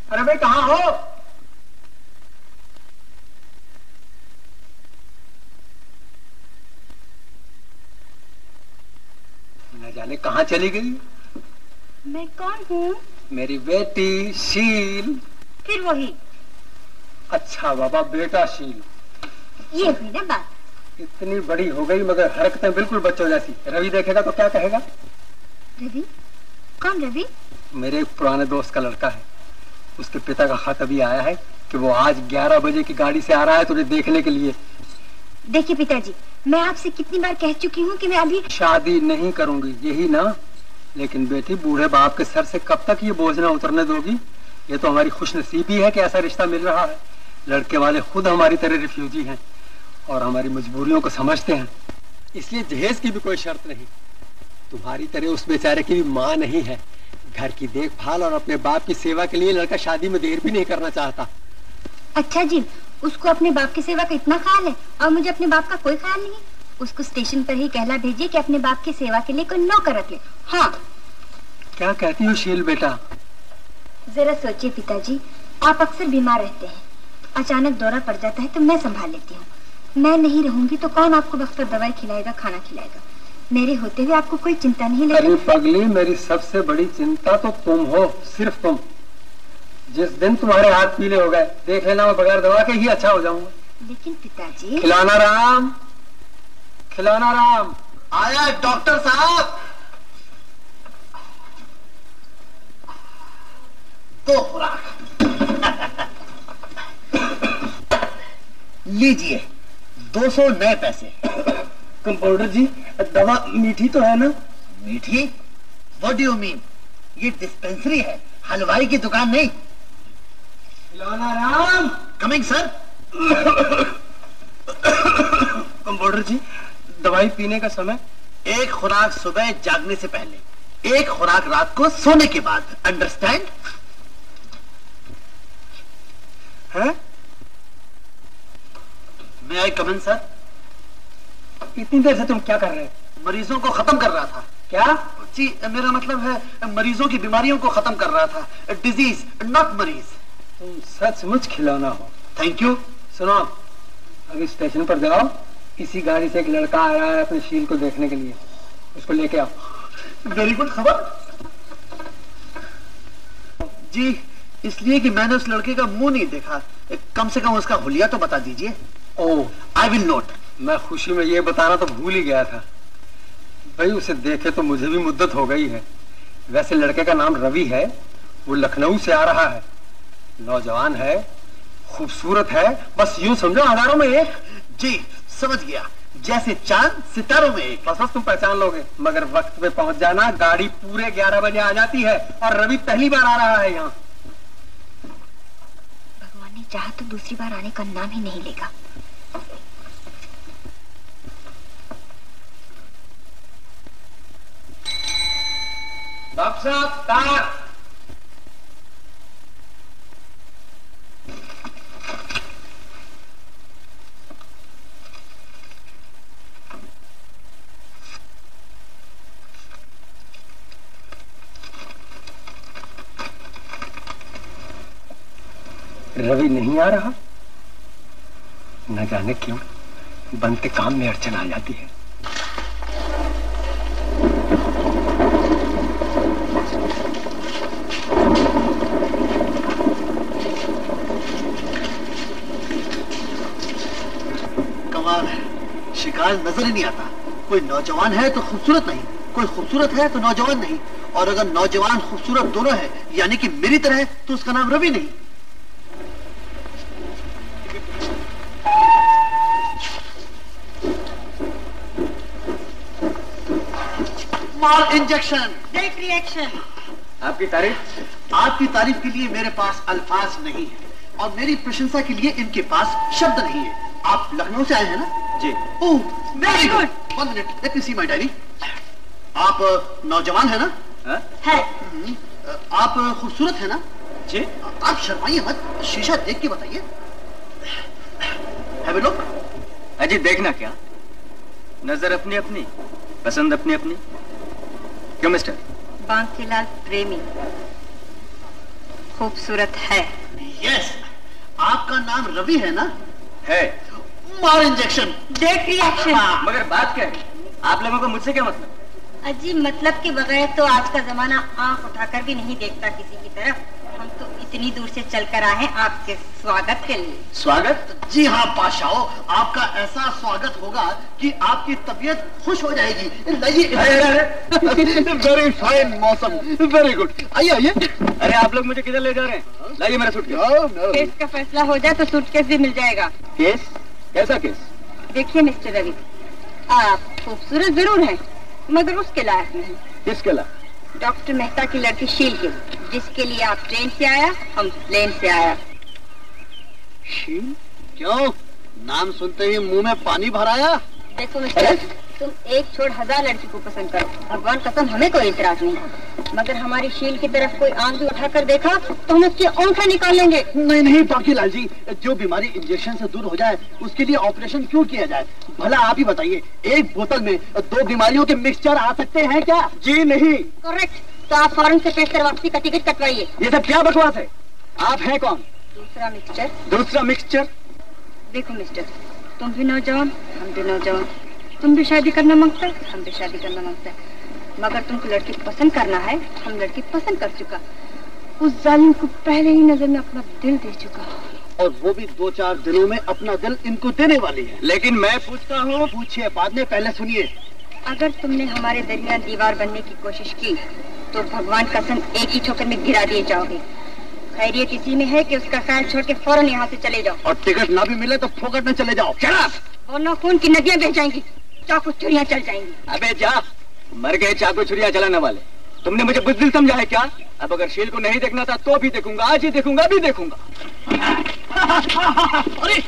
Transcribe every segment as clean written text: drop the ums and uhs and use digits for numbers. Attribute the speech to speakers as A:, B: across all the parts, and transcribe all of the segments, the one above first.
A: अरे भाई कहाँ हो? न जाने कहाँ चली गई।
B: मैं कौन हूँ?
A: मेरी बेटी शील।
B: फिर वही।
A: अच्छा बाबा, बेटा शील।
B: ये हुई ना बात।
A: इतनी बड़ी हो गई मगर हरकतें बिल्कुल बच्चों जैसी। रवि देखेगा तो क्या कहेगा?
B: रवि? कौन रवि?
A: मेरे एक पुराने दोस्त का लड़का है। उसके पिता का खत अभी आया है कि वो आज 11 बजे की गाड़ी से आ रहा है तुझे देखने के लिए।
B: देखिए पिताजी, मैं आपसे कितनी बार कह चुकी हूँ कि मैं अभी
A: शादी नहीं करूंगी, यही ना? लेकिन बेटी, बूढ़े बाप के सर से कब तक ये बोझ ना उतरने दोगी? ये तो हमारी खुशनसीबी है कि ऐसा रिश्ता मिल रहा है। लड़के वाले खुद हमारी तरह रिफ्यूजी हैं और हमारी मजबूरियों को समझते हैं, इसलिए जहेज की भी कोई शर्त नहीं। तुम्हारी तरह उस बेचारे की भी माँ नहीं है। घर की देखभाल और अपने बाप की सेवा के लिए लड़का शादी में देर भी नहीं करना चाहता।
B: अच्छा जी, उसको अपने बाप की सेवा का इतना ख्याल है और मुझे अपने बाप का कोई ख्याल नहीं? उसको स्टेशन पर ही कहला भेजिए कि अपने बाप की सेवा के लिए कोई नौकर रख ले। हाँ।
A: क्या कहती हो शील बेटा?
B: जरा सोचिए पिताजी, आप अक्सर बीमार रहते हैं, अचानक दौरा पड़ जाता है तो मैं संभाल लेती हूँ। मैं नहीं रहूंगी तो कौन आपको वक्त पर दवाई खिलाएगा, खाना खिलाएगा? मेरे होते हुए आपको कोई चिंता नहीं लगेगी।
A: अरे पगली, मेरी सबसे बड़ी चिंता तो तुम हो, सिर्फ तुम। जिस दिन तुम्हारे हाथ पीले हो गए, देख लेना मैं बगैर दवा के ही अच्छा हो जाऊंगा।
B: लेकिन पिताजी।
A: खिलाना राम, खिलाना राम।
C: आया डॉक्टर साहब। 2 खुराक लीजिए, 200 नए पैसे।
A: कंपाउंडर जी, दवा मीठी तो है ना?
C: मीठी? What do you mean? ये डिस्पेंसरी है, हलवाई की दुकान नहीं।
A: खिलाना Ram.
C: Coming sir.
A: Compounder ji, दवाई पीने का समय?
C: 1 खुराक सुबह जागने से पहले, 1 खुराक रात को सोने के बाद। अंडरस्टैंड?
A: है?
C: मैं आई कमिंग सर?
A: इतनी देर से तुम क्या कर रहे हो?
C: मरीजों को खत्म कर रहा था।
A: क्या?
C: जी मेरा मतलब है मरीजों की बीमारियों को खत्म कर रहा था। डिजीज नॉट मरीज।
A: तुम सचमुच खिलौना हो।
C: Thank you.
A: सुनो, अभी स्टेशन पर जाओ, इसी गाड़ी से एक लड़का आ रहा है अपनी शील को देखने के लिए, उसको लेके आओ।
C: वेरी गुड खबर जी, इसलिए कि मैंने उस लड़के का मुंह नहीं देखा, कम से कम उसका हुलिया तो बता दीजिए।
A: ओह,
C: आई विल नोट।
A: मैं खुशी में ये बताना तो भूल ही गया था। भाई उसे देखे तो मुझे भी मुद्दत हो गई है। वैसे लड़के का नाम रवि है, वो लखनऊ से आ रहा है, नौजवान है, खूबसूरत है, बस यूं समझो हजारों में एक।
C: जी समझ गया, जैसे चांद सितारों में एक।
A: बस तुम पहचान लोगे, मगर वक्त पे पहुंच जाना। गाड़ी पूरे 11 बजे आ जाती है और रवि पहली बार आ रहा है यहाँ।
B: भगवान ने चाहा तो दूसरी बार आने का नाम ही नहीं लेगा।
A: डॉक्टर साहब, तार। रवि नहीं आ रहा, न जाने क्यों बनते काम में अड़चन आ जाती है।
C: कमाल है, शिकार नजर ही नहीं आता। कोई नौजवान है तो खूबसूरत नहीं, कोई खूबसूरत है तो नौजवान नहीं, और अगर नौजवान खूबसूरत दोनों है यानी कि मेरी तरह है तो उसका नाम रवि नहीं। Small injection,
B: blood reaction.
A: आपकी तारीफ?
C: आपकी तारीफ के लिए मेरे पास अल्फाज नहीं है और मेरी प्रशंसा के लिए इनके पास शब्द नहीं है। आप लखनऊ से आए हैं ना?
A: जी।
C: Oh very good. 1 minute, let me see my diary. आप नौजवान है ना?
B: है।
C: आप खूबसूरत है ना?
A: जी।
C: आप शर्माइए मत, शीशा देख के बताइए। Have a look.
D: अजी देखना क्या, नजर अपनी अपनी, पसंद अपनी अपनी। क्यों मिस्टर?
B: बांकीलाल प्रेमी। खूबसूरत है।
C: यस, आपका नाम रवि है ना?
D: है।
C: मार इंजेक्शन।
B: देख रिएक्शन।
D: मगर बात क्या है? आप लोगों को मुझसे क्या मतलब?
B: अजीब मतलब के बगैर तो आज का जमाना आंख उठाकर भी नहीं देखता किसी की तरफ। हम तो इतनी दूर से चलकर आए हैं आपके स्वागत के लिए।
C: स्वागत? जी हाँ पाशाओ, आपका ऐसा स्वागत होगा कि आपकी तबीयत खुश हो जाएगी। लाइए। वेरी फाइन मौसम, वेरी गुड। आइए आइए।
D: अरे आप लोग मुझे किधर ले जा रहे हैं? लाइए मेरा सूटकेस।
B: केस का फैसला हो जाए तो सूटकेस भी मिल जाएगा।
D: केस? कैसा केस?
B: देखिए मिस्टर रवि, आप खूबसूरत जरूर हैं मगर उसके लायक नहीं।
D: किसके लायक?
B: डॉक्टर मेहता की लड़की शील के, जिसके लिए आप ट्रेन से आया, हम प्लेन से आया।
C: शील? क्यों? नाम सुनते ही मुंह में पानी भर आया?
B: देखो मिस्टर, तुम एक छोड़ 1000 लड़की को पसंद करो, भगवान कसम हमें कोई इतराज नहीं, मगर हमारी शील की तरफ कोई आंख भी उठाकर देखा तो हम उसकी आंखें निकाल लेंगे।
C: नहीं नहीं बाकीलाल जी, जो बीमारी इंजेक्शन से दूर हो जाए उसके लिए ऑपरेशन क्यों किया जाए? भला आप ही बताइए, एक बोतल में 2 बीमारियों के मिक्सचर आ सकते हैं क्या? जी नहीं।
B: करेक्ट, तो आप फौरन से पेश कर वापसी का टिकट कटवाइए।
C: ये सब क्या बकवास है? आप हैं कौन?
B: दूसरा मिक्सचर।
C: दूसरा मिक्सचर?
B: देखो मिस्टर, तुम भी नौजवान, हम भी नौजवान, तुम भी शादी करना मांगता है, हम भी शादी करना मांगता है, मगर तुमको लड़की पसंद करना है, हम लड़की पसंद कर चुका, उस जालिम को पहले ही नजर में अपना दिल दे चुका,
C: और वो भी 2-4 दिनों में अपना दिल इनको देने वाली है।
D: लेकिन मैं पूछता हूँ।
C: पूछिए, बाद में, पहले सुनिए।
B: अगर तुमने हमारे दरमियान दीवार बनने की कोशिश की तो भगवान कसम एक ही ठोकर में गिरा दिए जाओगे। खैरियत इसी में है कि उसका ख्याल छोड़ के फौरन यहाँ से चले जाओ।
C: और टिकट ना भी मिले तो फोकट में चले जाओ।
B: वरना खून की नदियाँ बह जाएंगी, चाकू छुरियाँ चल जाएंगी।
D: अबे जा, मर गए चाकू छुरियाँ चलाने वाले। तुमने मुझे बुज़दिल समझा है क्या? अब अगर शील को नहीं देखना था तो भी देखूंगा, आज ही देखूंगा, भी देखूंगा।
C: अरे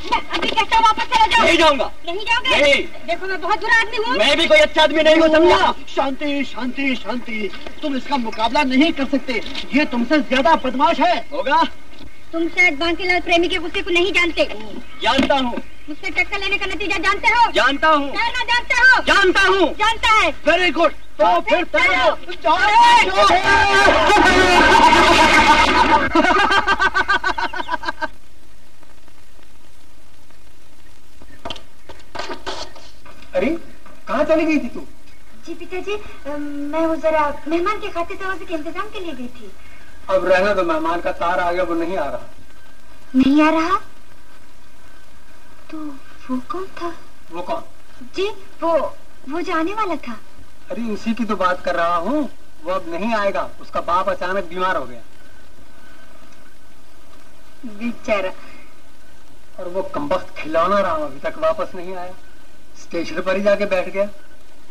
B: अभी कहता वापस चला जाओ।
D: नहीं जाऊंगा।
B: नहीं जाओगे?
D: नहीं।
B: देखो मैं बहुत बुरा आदमी हूँ।
D: मैं भी कोई अच्छा आदमी नहीं हूँ, समझा?
C: शांति शांति शांति, तुम इसका मुकाबला नहीं कर सकते, ये तुमसे ज्यादा बदमाश है।
D: होगा?
B: तुम शायद बांकीलाल प्रेमी के गुस्से को नहीं जानते।
D: जानता हूँ।
B: मुझसे टक्कर लेने का नतीजा जानते हो?
D: जानता हूँ।
B: कहना जानते हो?
D: जानता हूँ।
B: जानता है।
C: वेरी गुड, तो फिर
A: अरे कहाँ चली गई थी तू?
B: जी पिताजी, मैं वो जरा मेहमान के खाते तवाज़े के इंतजाम के लिए गई थी।
A: अब रहना तो, मेहमान का तार आ गया, वो नहीं आ रहा।
B: नहीं आ रहा? तो वो कौन था?
A: वो कौन?
B: जी वो जो आने वाला था।
A: अरे उसी की तो बात कर रहा हूँ, वो अब नहीं आएगा, उसका बाप अचानक बीमार हो गया।
B: बेचारा।
A: और वो कमबख्त खिलौना राम अभी तक वापस नहीं आया, स्टेशन पर ही जाके बैठ गया।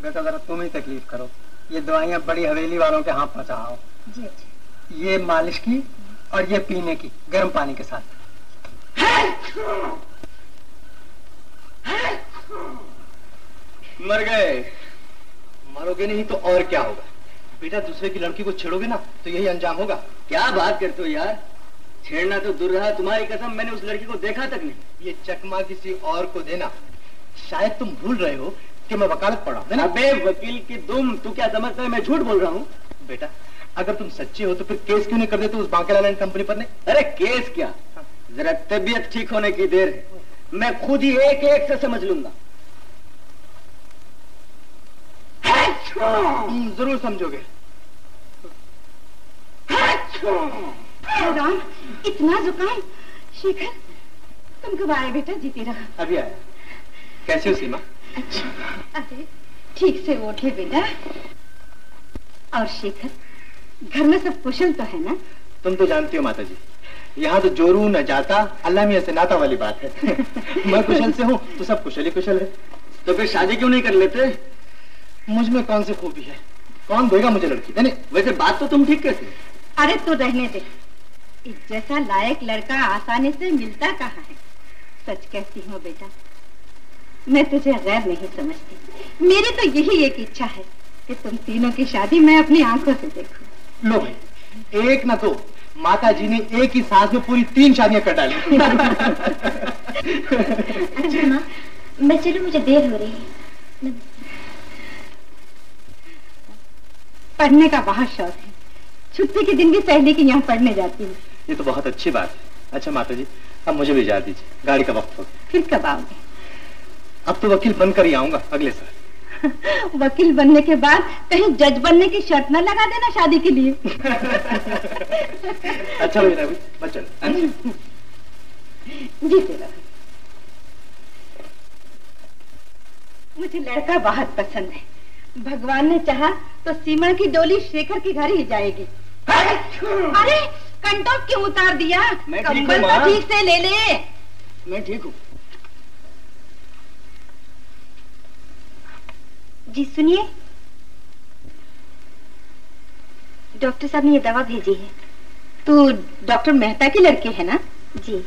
A: बेटा जरा तुम ही तकलीफ करो, ये दवाइयाँ बड़ी हवेली वालों के हाथ पहुँचाओ।
B: जी अच्छा।
A: ये मालिश की और ये पीने की गर्म पानी के साथ।
D: मर गए।
C: मरोगे नहीं तो और क्या होगा? बेटा दूसरे की लड़की को छेड़ोगे ना तो यही अंजाम होगा।
D: क्या बात करते हो यार, छेड़ना तो दूर रहा, तुम्हारी कसम मैंने उस लड़की को देखा तक नहीं।
C: ये चकमा किसी और को देना, शायद तुम भूल रहे हो कि मैं वकालत पढ़ा हूं।
D: अबे वकील की तू क्या समझता है मैं झूठ बोल रहा हूँ?
C: बेटा अगर तुम सच्चे हो तो फिर केस क्यों नहीं कर देते उस बांकेलाल एंड कंपनी पर? नहीं।
D: अरे केस क्या, जरा तबीयत ठीक होने की देर है, मैं खुद ही एक एक से समझ लूंगा।
C: जरूर समझोगे।
B: भगवान, इतना जुकाम। शेखर तुम कब आए बेटा? जीते रहा।
C: अभी आया। कैसी हो सीमा?
B: अच्छा, अरे ठीक से उठे बेटा। और शेखर, घर में सब कुशल तो है ना?
C: तुम तो जानती हो माता जी, यहाँ तो जोरू न जाता, अल्लाह मियां से नाता वाली बात है। मैं कुशल से हूँ तो सब कुशल ही कुशल है।
D: तो फिर शादी क्यों नहीं कर लेते?
C: मुझ में कौन सी खूबी है? कौन देगा मुझे लड़की? नहीं
D: वैसे बात तो तुम ठीक कहते।
B: अरे तो रहने दे, इस जैसा लायक लड़का आसानी से मिलता कहाँ है। सच कहती हूँ बेटा, मैं तुझे गैर नहीं समझती। मेरी तो यही एक इच्छा है कि तुम तीनों की शादी मैं अपनी आंखों से देखूं।
C: लो भाई, एक ना तो माता जी ने एक ही सांस में पूरी 3 शादियां कर डाली।
B: अच्छा माँ, मैं चलूं, मुझे देर हो रही है। पढ़ने का बहुत शौक है,
E: छुट्टी के दिन भी सहेली के यहाँ पढ़ने जाती हूँ।
F: ये तो बहुत अच्छी बात है। अच्छा माता जी, अब मुझे भी इजाजत दीजिए, गाड़ी का वक्त हो गया।
E: फिर कब आओगे?
F: अब तो वकील बनकर ही आऊंगा अगले साल।
E: वकील बनने के बाद कहीं जज बनने की शर्त न लगा देना शादी के लिए।
F: अच्छा भैया बच्चन
E: जीते रहो। मुझे लड़का बहुत पसंद है। भगवान ने चाहा तो सीमा की डोली शेखर के घर ही जाएगी। अरे कंटोप क्यों उतार दिया? कंबल तो ठीक से ले ले।
D: मैं ठीक हूँ।
B: जी सुनिए, डॉक्टर साहब ने ये दवा भेजी है।
E: तू डॉक्टर मेहता की लड़की है ना?
B: जी।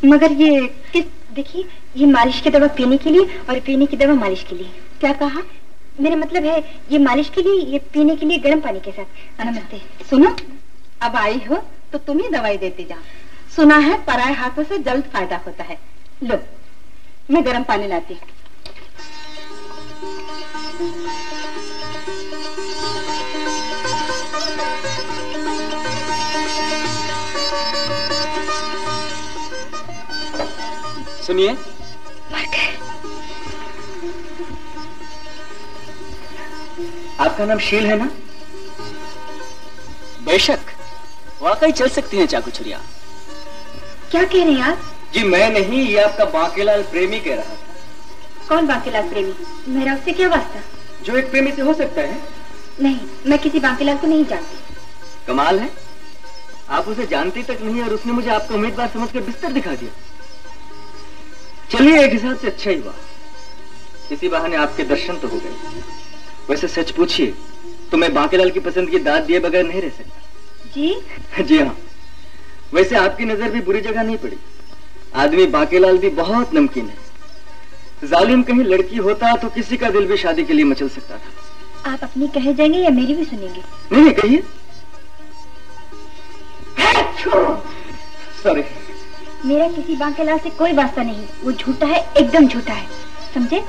B: मगर ये किस, देखिए ये मालिश की दवा पीने के लिए और पीने की दवा मालिश के लिए।
E: क्या कहा?
B: मेरा मतलब है ये मालिश के लिए, ये पीने के लिए गर्म पानी के साथ। नमस्ते।
E: सुनो, अब आई हो तो तुम ही दवाई देती जाओ। सुना है पराए हाथों से जल्द फायदा होता है। लो मैं गर्म पानी लाती।
D: सुनिए, आपका नाम शील है ना? बेशक, वाकई चल सकती हैं चाकू छुरिया।
B: क्या कह रहे हैं आप?
D: जी मैं नहीं, ये आपका बांकेलाल प्रेमी कह रहा था।
B: कौन बांकेलाल प्रेमी? मेरा उससे क्या वास्ता?
D: जो एक प्रेमी से हो सकता है।
B: नहीं, मैं किसी बांकेलाल को नहीं जानती।
D: कमाल है, आप उसे जानती तक नहीं और उसने मुझे आपका उम्मीदवार समझकर बिस्तर दिखा दिया। चलिए एक हिसाब से अच्छा ही हुआ, इसी बहाने आपके दर्शन तो हो गए। वैसे सच पूछिए तो मैं बांकेलाल की पसंद की दाद दिए बगैर नहीं रह सकता।
B: जी?
D: जी हाँ, वैसे आपकी नजर भी बुरी जगह नहीं पड़ी। आदमी बांकेलाल भी बहुत नमकीन है। जालिम कहीं लड़की होता तो किसी का दिल भी शादी के लिए मचल सकता था।
B: आप अपनी कहे जाएंगे या मेरी भी सुनेंगे?
D: नहीं कहिए। सॉरी।
B: मेरा किसी बांकेलाल से कोई वास्ता नहीं, वो झूठा है, एकदम झूठा है, समझे?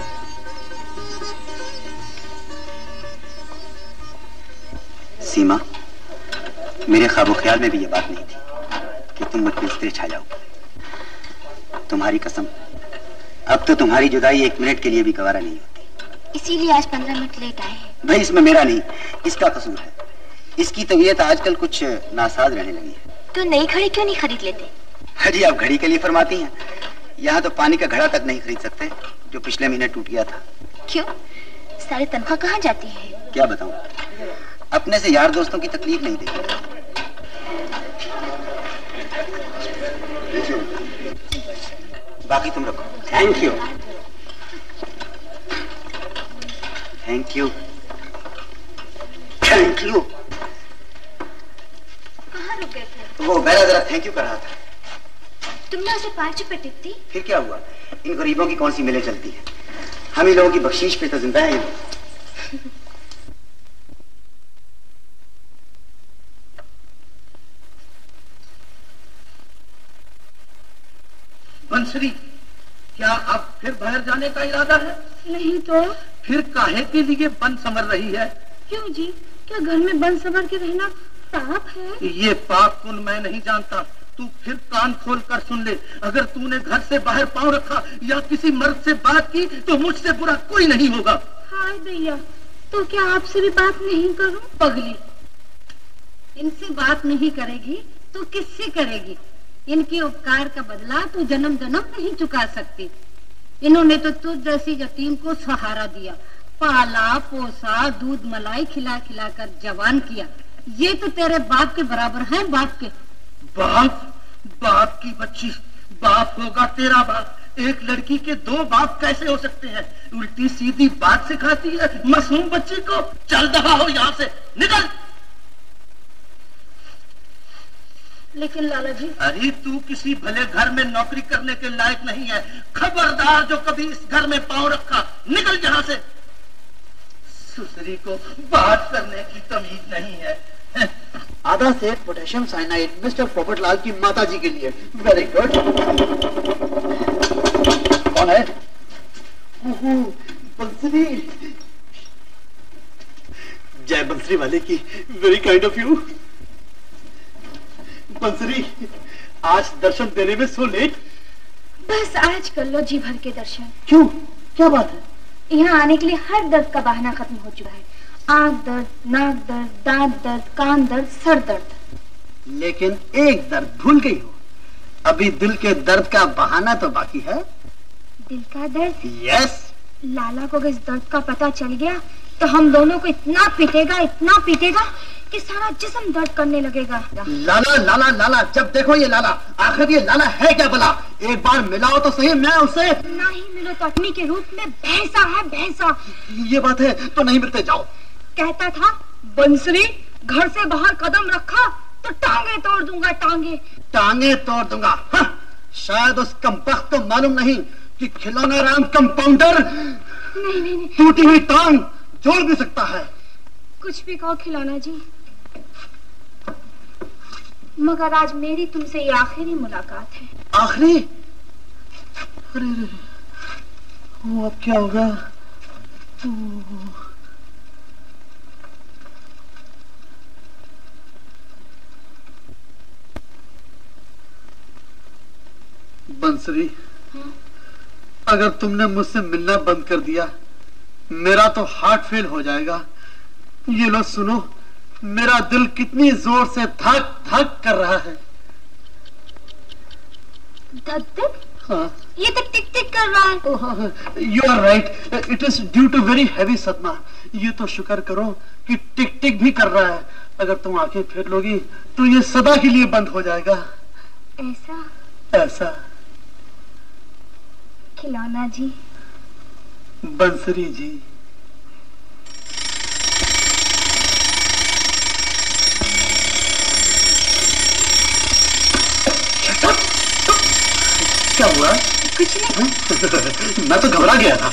G: सीमा, मेरे ख्वाबो ख्याल में भी ये बात नहीं थी कि तुम मुझ पर स्थिर छा जाओ। तुम्हारी कसम, अब तो तुम्हारी जुदाई एक मिनट के लिए भी गवारा नहीं होती।
B: इसीलिए आज 15 मिनट लेट आए हैं।
G: भाई इसमें मेरा नहीं, इसका कसूर है। इसकी तबीयत आजकल कुछ नासाज रहने लगी है।
B: तो नई घड़ी क्यों नहीं खरीद लेते?
G: अजी आप घड़ी के लिए फरमाती हैं, यहाँ तो पानी का घड़ा तक नहीं खरीद सकते जो पिछले महीने टूट गया था।
B: क्यों? सारी तनख्वाह कहाँ जाती है?
G: क्या बताऊं, अपने से यार दोस्तों की तकलीफ नहीं देखी। बाकी तुम रखो।
D: Thank you.
G: Thank you. Thank you.
B: कहाँ रुक गए थे?
G: वो मेरा जरा थैंक यू कर रहा था।
B: तुमने उसे 5 रुपए टिप दी?
G: फिर क्या हुआ, इन गरीबों की कौन सी मिलें चलती है। हम ही लोगों की बख्शीश पे तो जिंदा है।
C: बंसरी, क्या अब फिर बाहर जाने का इरादा है?
E: नहीं तो
C: फिर काहे के लिए बन समर रही है?
E: क्यों जी, क्या घर में बंद संवर के रहना पाप है?
C: ये पाप पुण्य मैं नहीं जानता, तू फिर कान खोल कर सुन ले। अगर तूने घर से बाहर पांव रखा या किसी मर्द से बात की तो मुझसे बुरा कोई नहीं होगा।
E: हाय भैया, तो क्या आपसे भी बात नहीं करूं? पगली, इनसे बात नहीं करेगी तो किससे करेगी? इनके उपकार का बदला तू जन्म जन्म नहीं चुका सकती। इन्होंने तो तुझ जैसी यतीम को सहारा दिया, पाला पोसा, दूध मलाई खिला खिला कर जवान किया। ये तो तेरे बाप के बराबर है। बाप के
C: बाप? बाप की बच्ची, बाप होगा तेरा बाप। एक लड़की के 2 बाप कैसे हो सकते हैं? उल्टी सीधी बात सिखाती है मासूम बच्ची को। चल दफा हो यहाँ से, निकल।
E: लेकिन लाला जी।
C: अरे तू किसी भले घर में नौकरी करने के लायक नहीं है। खबरदार जो कभी इस घर में पांव रखा, निकल यहाँ से। सुसरी को बात करने की तमीज नहीं है।
H: आधा सेठ पोटेशियम साइनाइड मिस्टर पोपटलाल की माता जी के लिए। Very good. कौन है? बंसरी।
C: जय बंसरी वाले की, वेरी काइंड ऑफ यू। बंसरी, आज दर्शन देने में सो लेट।
B: बस आज कर लो जी भर के दर्शन।
C: क्यों, क्या बात है?
B: यहाँ आने के लिए हर दर्द का बहाना खत्म हो चुका है। आंख दर्द, नाक दर्द, दांत दर्द, कान दर्द, सर दर्द।
C: लेकिन एक दर्द भूल गई हो, अभी दिल के दर्द का बहाना तो बाकी है।
B: दिल का दर्द?
C: यस।
B: लाला को अगर इस दर्द का पता चल गया तो हम दोनों को इतना पीटेगा कि सारा जिस्म दर्द करने लगेगा।
C: लाला लाला लाला, जब देखो ये लाला। आखिर ये लाला है क्या भला? एक बार मिलाओ तो सही मैं उससे।
B: नहीं मिलो तो अग्नि के रूप में भैंसा है, भैंसा।
C: ये बात है तो नहीं मिलते, जाओ।
B: कहता था बंसरी घर से बाहर कदम रखा तो टांगे तोड़ दूंगा, टांगे
C: तोड़ दूंगा। हाँ, शायद उस कमबख्त को मालूम नहीं कि खिलौना राम कंपाउंडर
B: नहीं
C: टूटी हुई टांग जोड़ भी सकता है।
B: कुछ भी कहो खिलौना जी, मगर आज मेरी तुमसे ये आखिरी मुलाकात है।
C: आखिरी? अरे अब क्या होगा? बंसरी,
B: हाँ?
C: अगर तुमने मुझसे मिलना बंद कर दिया मेरा तो हार्ट फेल हो जाएगा। ये लो सुनो, मेरा दिल कितनी जोर से धक धक कर रहा है।
B: धक धक?
C: हाँ।
B: ये तो टिक टिक कर रहा है।
C: You are right, it is due to very heavy सदमा। ये तो शुक्र करो कि टिक टिक भी कर रहा है। अगर तुम आंखें फेर लोगी तो ये सदा के लिए बंद हो जाएगा। ऐसा
B: खिलौना जी,
C: बंसरी जी। क्या हुआ?
B: कुछ नहीं।
C: मैं तो घबरा गया था।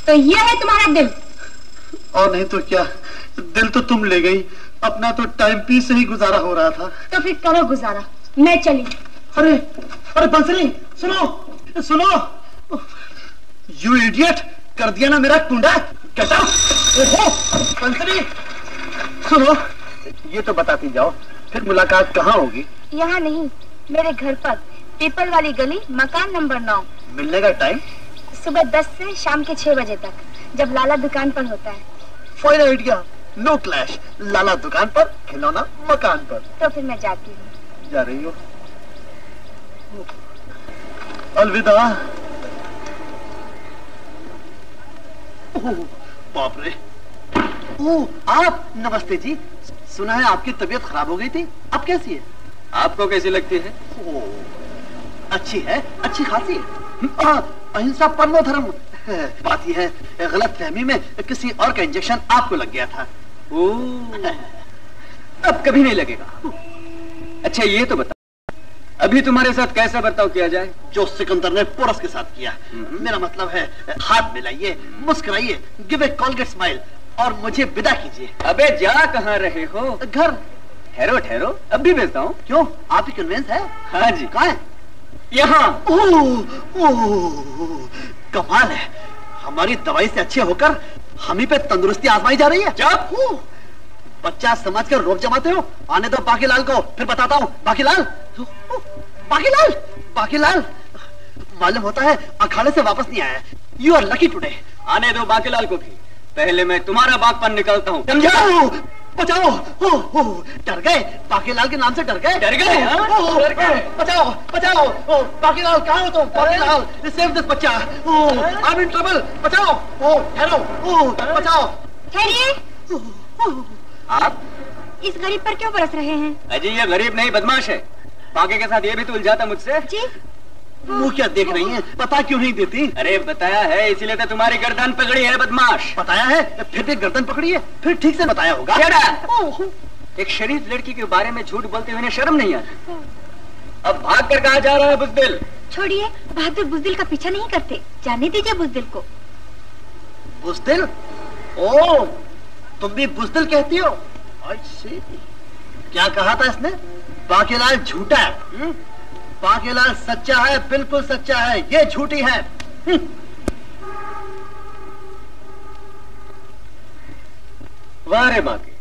B: तो ये है तुम्हारा दिल?
C: और नहीं तो क्या, दिल तो तुम ले गई, अपना तो टाइम पीस से ही गुजारा हो रहा था।
B: तो फिर करो गुजारा, मैं चली।
C: अरे अरे बंसरी, सुनो सुनो। यू इडियट, कर दिया ना मेरा कुंडा। कैसा? ओहो बंसरी, सुनो, ये तो बताती जाओ फिर मुलाकात कहाँ होगी?
B: यहाँ नहीं, मेरे घर पर, पीपल वाली गली, मकान नंबर 9।
C: मिलने का टाइम?
B: सुबह 10 से शाम के 6 बजे तक, जब लाला दुकान पर होता है।
C: Fine idea, no clash. Lala दुकान पर, खिलौना मकान पर।
B: तो फिर मैं जाती हूँ।
C: जा रही हो? अलविदा। बाप रे। ओह आप, नमस्ते जी। सुना है आपकी तबीयत खराब हो गई थी, अब कैसी है?
D: आपको कैसी लगती है?
C: ओह अच्छी है, अच्छी खासी है। अहिंसा परमो धर्म। बात यह है, गलत फहमी में किसी और का इंजेक्शन आपको लग गया था।
D: ओह, अब कभी नहीं लगेगा। अच्छा ये तो बता, अभी तुम्हारे साथ कैसा बर्ताव किया जाए?
C: जो सिकंदर ने पोरस के साथ किया। मेरा मतलब है, हाथ मिलाइए, मुस्कुराइए, गिव ए कोलगेट स्माइल और मुझे विदा कीजिए।
D: अबे जा कहाँ रहे हो?
C: घर।
D: ठहरो ठहरो, अब भी भेजता हूँ।
C: क्यों, आप ही कन्वेंस है?
D: हाँ जी।
C: कहाँ है?
D: यहाँ।
C: कमाल है, हमारी दवाई से अच्छे होकर हम ही पे तंदुरुस्ती आजमाई जा रही है।
D: चुप।
C: बच्चा समझ कर रोक जमाते हो। आने दो बाकीलाल को, फिर बताता हूँ। बाकीलाल, बाकीलाल, बाकीलाल, मालूम होता है अखाड़े से वापस नहीं आया। You are lucky today.
D: आने दो बाकीलाल को भी, पहले मैं तुम्हारा बागपन निकालता हूँ, समझा?
C: बचाओ। डर गए, बाकीलाल के नाम से डर गए।
D: डर गए?
C: बचाओ बचाओ। बाकीलाल कहाँ हो तुम? बाकीलाल, सेव दिस बच्चा। आई एम इन ट्रबल, बचाओ। ठहरो, बचाओ।
B: ठहरिए।
D: आप
B: इस गरीब पर क्यों बरस रहे हैं?
D: अजी ये गरीब नहीं, बदमाश है। बाकी के साथ ये भी तो उलझाता मुझसे।
B: जी।
C: मुंह क्या देख रही हैं? पता क्यों नहीं देती?
D: अरे बताया है, इसीलिए तो तुम्हारी गर्दन पकड़ी है, बदमाश।
C: बताया है, फिर भी गर्दन पकड़ी है, फिर ठीक से बताया होगा।
D: एक शरीफ लड़की के बारे में झूठ बोलते हुए शर्म नहीं आती? अब भाग कर कहाँ जा रहा है बुज़दिल?
B: छोड़िए, बहादुर बुज़दिल का पीछा नहीं करते, जाने दीजिए बुज़दिल को।
C: बुज़दिल? ओ, तुम भी बुज़दिल कहती हो? क्या कहा था इसने? बाकीलाल झूठा है। बाकीलाल सच्चा है, बिल्कुल सच्चा है, ये झूठी है।
D: वाह रे बाकी,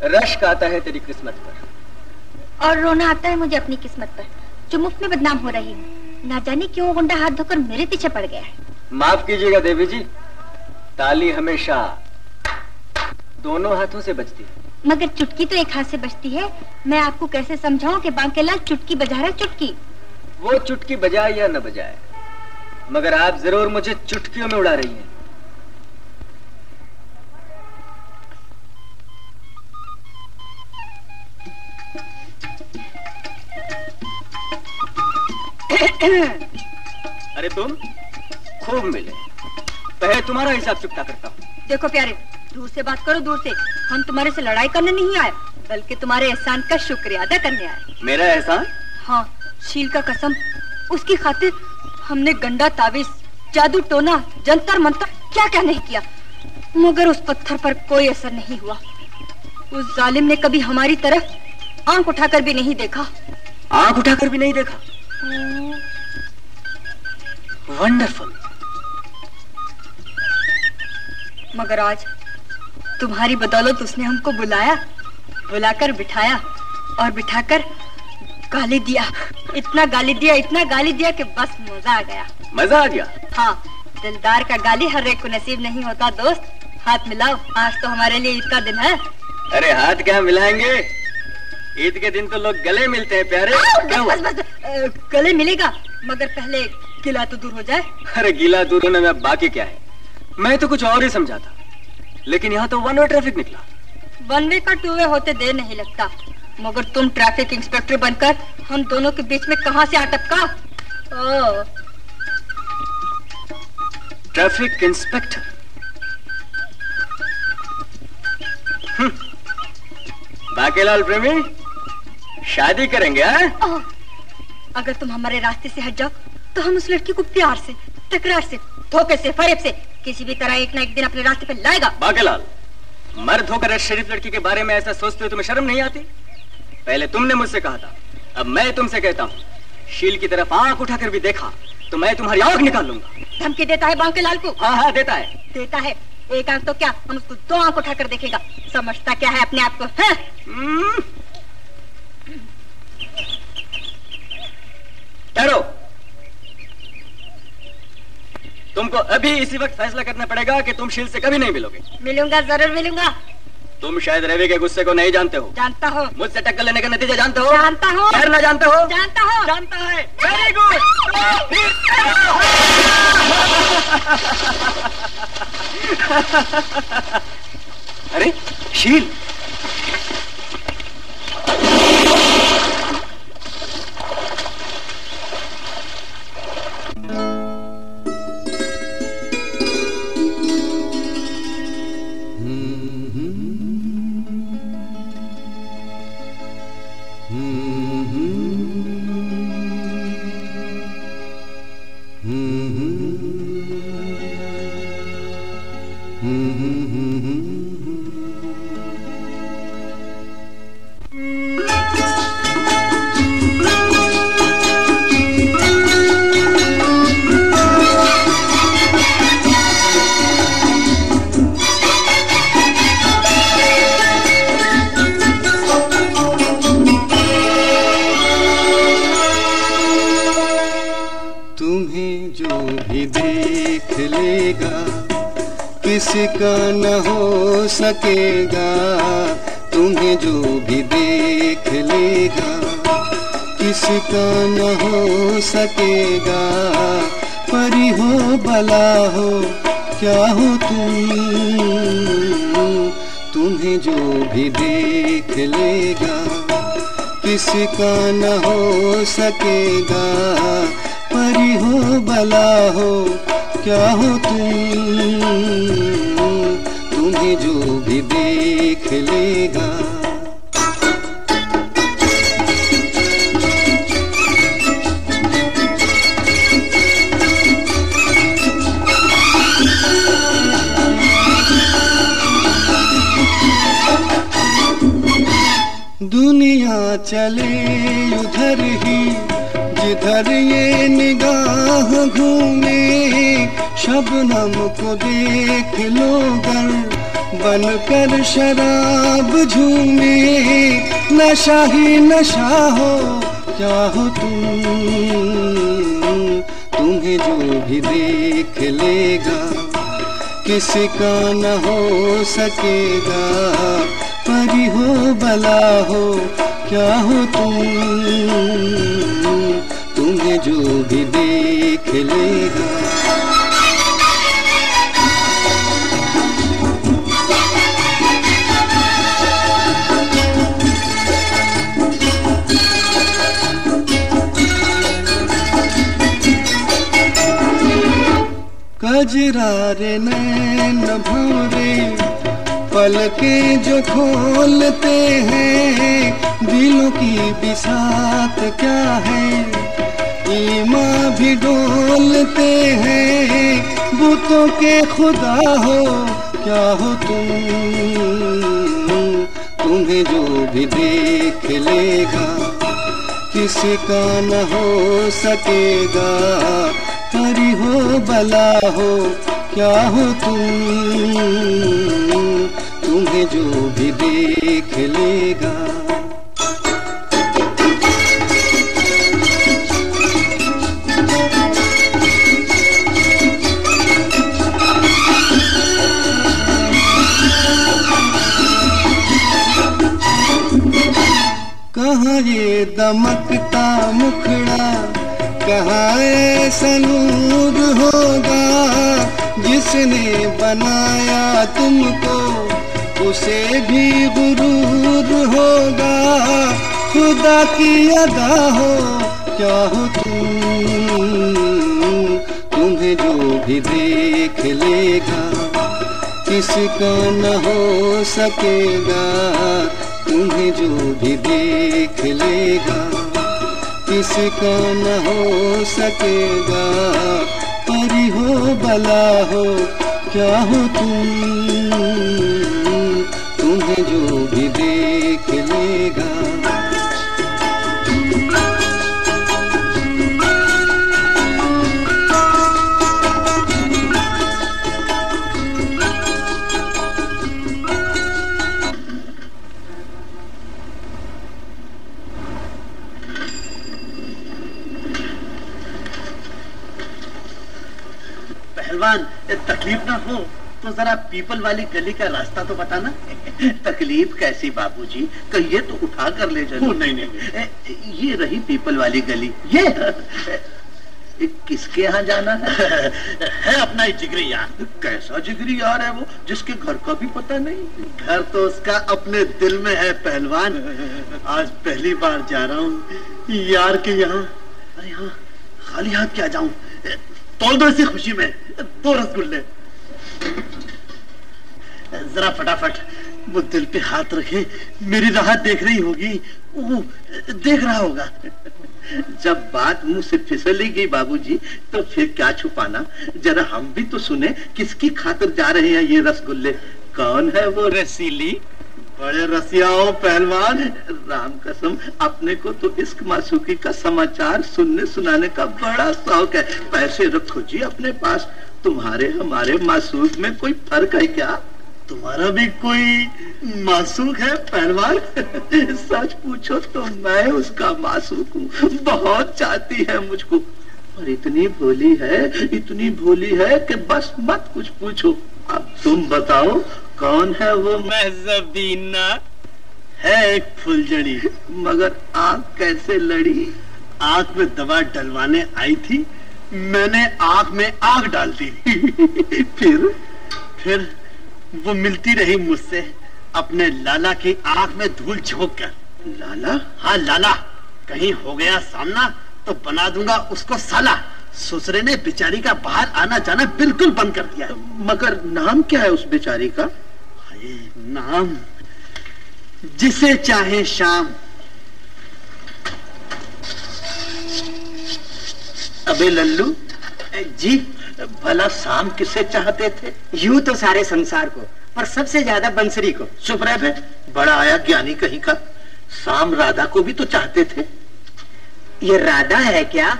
D: रश्क आता है तेरी किस्मत पर।
B: और रोना आता है मुझे अपनी किस्मत पर, जो मुफ्त में बदनाम हो रही हूँ। ना जाने क्यों गुंडा हाथ धोकर मेरे पीछे पड़ गया है।
D: माफ कीजिएगा देवी जी, ताली हमेशा दोनों हाथों से बजती है।
B: मगर चुटकी तो एक हाथ से बजती है। मैं आपको कैसे समझाऊं कि बांकेलाल चुटकी बजा रहा है? चुटकी
D: वो चुटकी बजाए या न बजाए, मगर आप जरूर मुझे चुटकियों में उड़ा रही हैं। अरे तुम खूब मिले, पहले तुम्हारा हिसाब चुकता करता हूँ।
B: देखो प्यारे, दूर से बात करो, दूर से। हम तुम्हारे से लड़ाई करने नहीं आए, बल्कि तुम्हारे एहसान का शुक्रिया अदा करने आए।
D: मेरा एहसान?
B: हाँ, शील का कसम, उसकी खातिर हमने गंडा तावीज, जादू टोना, जंतर मंतर क्या क्या नहीं किया, मगर उस पत्थर पर कोई असर नहीं हुआ। उस जालिम ने कभी हमारी तरफ आंख उठाकर भी नहीं देखा।
D: आंख उठाकर भी नहीं देखा? वंडरफुल।
B: मगर आज तुम्हारी बदौलत उसने हमको बुलाया, बुलाकर बिठाया और बिठाकर गाली दिया। इतना गाली दिया, इतना गाली दिया कि बस मजा आ गया।
D: मजा आ गया?
B: हाँ, दिलदार का गाली हर एक को नसीब नहीं होता। दोस्त, हाथ मिलाओ, आज तो हमारे लिए ईद का दिन है।
D: अरे हाथ क्या मिलाएंगे, ईद के दिन तो लोग गले मिलते हैं प्यारे। क्या
B: बस, बस, गले मिलेगा, मगर पहले गिला तो दूर हो जाए।
D: अरे गीला दूर होने में बाकी क्या है, मैं तो कुछ और ही समझा था, लेकिन यहाँ तो वन वे ट्रैफिक निकला।
B: वन वे का टू वे होते देर नहीं लगता, मगर तुम ट्रैफिक इंस्पेक्टर बनकर हम दोनों के बीच में कहां से आ टपका?
D: Traffic inspector? बाकेलाल प्रेमी, शादी करेंगे?
B: अगर तुम हमारे रास्ते से हट जाओ तो हम उस लड़की को प्यार से, तकरार से, धोखे से, फरेब से किसी भी तरह एक ना एक दिन अपने रास्ते पे लाएगा।
D: बाकेलाल, मर्द होकर इस शरीफ लड़की के बारे में ऐसा सोचते हो तुम्हें शर्म नहीं आती? पहले तुमने मुझसे कहा था, अब मैं तुमसे कहता हूँ, शील की तरफ आंख उठाकर भी देखा तो मैं तुम्हारी आंख निकाल लूंगा।
B: धमकी देता है बांकेलाल को?
D: हाँ हाँ देता है।
B: देता है? एक आंख तो क्या, हम उसको दो आंख उठाकर देखेगा। समझता क्या है अपने आप को?
D: ठहरो, तुमको अभी इसी वक्त फैसला करना पड़ेगा कि तुम शील से कभी नहीं मिलोगे।
B: मिलूंगा, जरूर मिलूंगा।
D: तुम शायद रवि के गुस्से को नहीं जानते हो।
B: जानता हो।
D: मुझसे टक्कर लेने का नतीजा जानते हो।
B: जानता हो।
D: ठहरना जानते हो।
B: जानता हो।
D: जानता है। Very good. अरे शील,
I: किसका न हो सकेगा, तुम्हें जो भी देख लेगा, किसका न हो सकेगा। परी हो भला हो क्या हो तुम, तुम्हें जो भी देख लेगा, किसका न हो सकेगा। परी हो भला हो क्या हो तुम, तुम्हें जो भी देख लेगा। दुनिया चले उधर ही जिधर ये निगाह घूमे, शबनम को देख लो गर बनकर शराब झूमे, नशा ही नशा हो क्या हो तुम, तुम्हें जो भी देख लेगा किसी का न हो सकेगा, परी हो भला हो क्या हो तुम, तुम्हें जो भी देख लेगा। कजरारे नैन भौरे पलकें जो खोलते हैं, दिलों की बिसात क्या है, ईमान भी डोलते हैं, बुतों के खुदा हो क्या हो तुम, तुम्हें जो भी देख लेगा किसी का न हो सकेगा, परी हो भला हो क्या हो तुम, तुम्हें जो भी देख लेगा। कहाँ ये दमकता मुखड़ा, कहाँ ऐसा नूर होगा, जिसने बनाया तुमको उसे भी गुरूर होगा, खुदा की अदा हो क्या हो तुम, तुम्हें जो भी देख लेगा किसी का न हो सकेगा, तुम्हें जो भी देख लेगा किसी का न हो सकेगा, परी हो भला हो क्या हो तुम, तुम्हें जो भी देख लेगा।
C: पहलवान, तकलीफ ना हो तो जरा पीपल वाली गली का रास्ता तो बताना। तकलीफ कैसी बाबूजी, कहिए तो उठा कर ले चलो। नहीं नहीं, ये रही पीपल वाली गली। ये किसके यहाँ जाना है अपना ही जिगरी यार। कैसा जिगरी यार है वो, जिसके घर का भी पता नहीं। घर तो उसका अपने दिल में है पहलवान। आज पहली बार जा रहा हूँ यार के यहाँ। अरे हाँ, खाली हाथ क्या जाऊं, तोल दो इसी खुशी में 2 रसगुल्ले। जरा फटाफट, वो दिल पे हाथ रखे, मेरी राह देख रही होगी, वो देख रहा होगा। जब बात मुंह से फिसलेगी बाबूजी, तो फिर क्या छुपाना, जरा हम भी तो सुने किसकी खातिर जा रहे हैं ये रसगुल्ले। कौन है वो रसीली? बड़े रसिया हो पहलवान। राम कसम, अपने को तो इश्क मासूकी का समाचार सुनने सुनाने का बड़ा शौक है। पैसे रखो जी अपने पास। तुम्हारे हमारे मासूक में कोई फर्क है क्या? तुम्हारा भी कोई मासूक है पहलवान? सच पूछो तो मैं उसका मासूक हूँ। बहुत चाहती है मुझको, और इतनी भोली है कि बस मत कुछ पूछो। अब तुम बताओ कौन है वो? महज़बीना है एक फुलझड़ी, मगर आँख कैसे लड़ी? आँख में दवा डलवाने आई थी, मैंने आँख में आग डाल दी। फिर वो मिलती रही मुझसे अपने लाला की आँख में धूल झोंक कर। लाला? हाँ लाला। कहीं हो गया सामना तो बना दूंगा उसको साला। ससुरे ने बेचारी का बाहर आना जाना बिल्कुल बंद कर दिया। मगर नाम क्या है उस बेचारी का? नाम जिसे चाहे शाम। अबे लल्लू जी, भला शाम किसे चाहते थे?
J: यूं तो सारे संसार को, पर सबसे ज्यादा बंसरी को।
C: चुप रह बे, बड़ा आया ज्ञानी कहीं का। शाम राधा को भी तो चाहते थे।
J: ये राधा है क्या?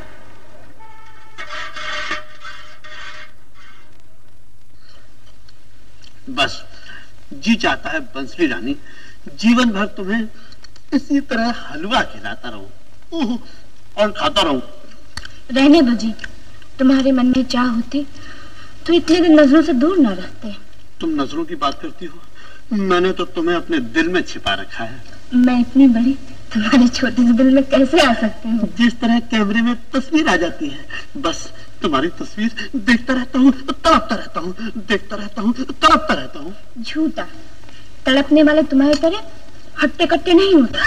C: जी चाहता है बंसरी रानी जीवन भर तुम्हें इसी तरह हलवा खिलाता रहूं और खाता रहूं।
B: रहने दो जी, तुम्हारे मन में चाह होती तो इतने दिन नजरों से दूर न रहते।
C: तुम नजरों की बात करती हो, मैंने तो तुम्हें अपने दिल में छिपा रखा है।
B: मैं इतनी बड़ी तुम्हारे छोटे से दिल में कैसे आ सकती हूँ?
C: जिस तरह कैमरे में तस्वीर आ जाती है, बस तुम्हारी तस्वीर देखता रहता हूँ, तड़पता रहता हूँ, देखता रहता हूँ, तड़पता रहता हूँ।
B: झूठा, तड़पने वाले तुम्हारे तरह हट्टे कट्टे नहीं होते।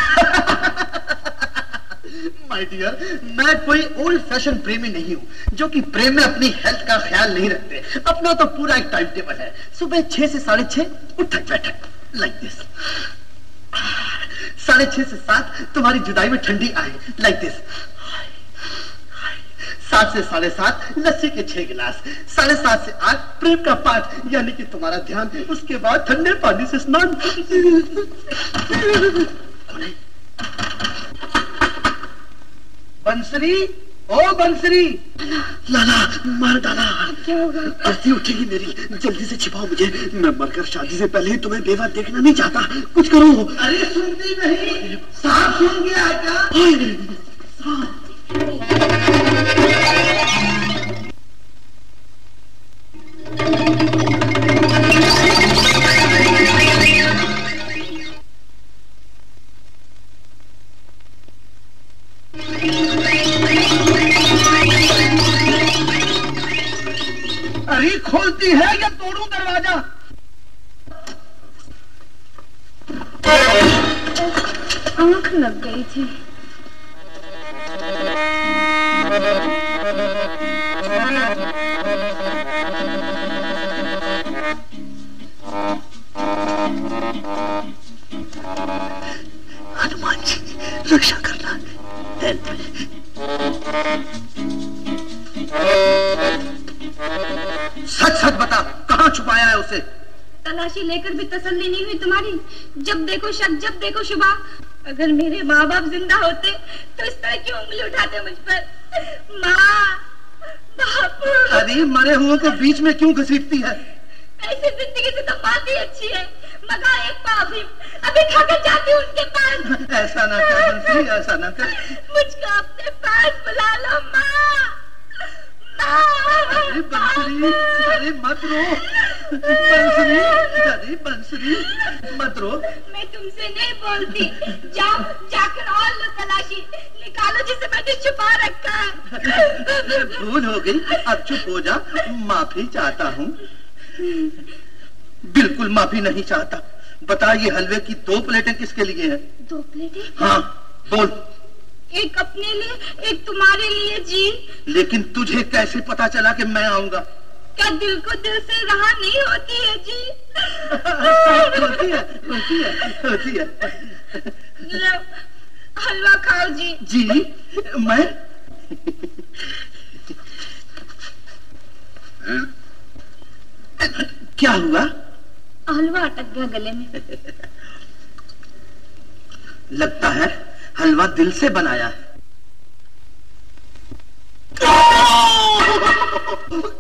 C: माय डियर, मैं कोई ओल्ड फैशन प्रेमी नहीं हूँ जो कि प्रेम में अपनी हेल्थ का ख्याल नहीं रखते। अपना तो पूरा एक टाइम टेबल है। सुबह 6 से 6:30 उठक बैठक लाइक दिस, 6:30 से 7 तुम्हारी जुदाई में ठंडी आए लाइक दिस, 7 से 7:30 लस्सी के 6 गिलास, 7:30 से 8 प्रेम का पाठ यानी कि तुम्हारा ध्यान, उसके बाद ठंडे पानी से स्नान। बंसरी, ओ बंसरी। लाला मार डाला। क्या होगा? अर्जी उठेगी मेरी, जल्दी से छिपाओ मुझे। मैं मरकर शादी से पहले ही तुम्हें बेवा देखना नहीं चाहता, कुछ करो। अरे सुनती नहीं, सांप सुन गया क्या? अरे खोलती है या तोड़ूं दरवाजा?
B: आंख लग गई थी।
C: हनुमान जी रक्षा करना, हेल्प। सच सच बता, कहाँ छुपाया है उसे?
B: तलाशी लेकर भी तसल्ली नहीं हुई तुम्हारी? जब देखो शक, जब देखो शुबा। अगर मेरे माँ बाप जिंदा होते तो इस तरह क्यों उंगली उठाते मुझ पर? माँ, बापू।
C: अरे मरे हुओं को बीच में क्यों घसीटती है?
B: ऐसी जिंदगी से तो बात ही अच्छी है, मगर एक पाप ही। अभी खाकर जाती हूँ उनके पास।
C: ऐसा ना कर बंसी, ऐसा ना कर।
B: मुझको अपने पास बुला लो माँ।
C: अरे बंसरी, अरे मत रो बंसरी, अरे बंसरी मत रो।
B: मैं तुमसे नहीं बोलती, जाओ जाकर और लो तलाशी, निकालो जिसे मैंने छुपा रखा है।
C: भूल हो गई, अब चुप हो जा। माफी चाहता हूँ। बिल्कुल माफी नहीं चाहता। बता, ये हलवे की 2 प्लेटें किसके लिए है?
B: 2 प्लेटें?
C: हाँ बोल।
B: एक अपने लिए, एक तुम्हारे लिए जी।
C: लेकिन तुझे कैसे पता चला कि मैं आऊंगा?
B: क्या दिल को दिल से रहा नहीं होती है जी?
C: होती है, होती है, होती है।
B: लो, हलवा खाओ जी।
C: जी मैं क्या हुआ?
B: हलवा अटक गया गले में।
C: लगता है हलवा दिल से बनाया है।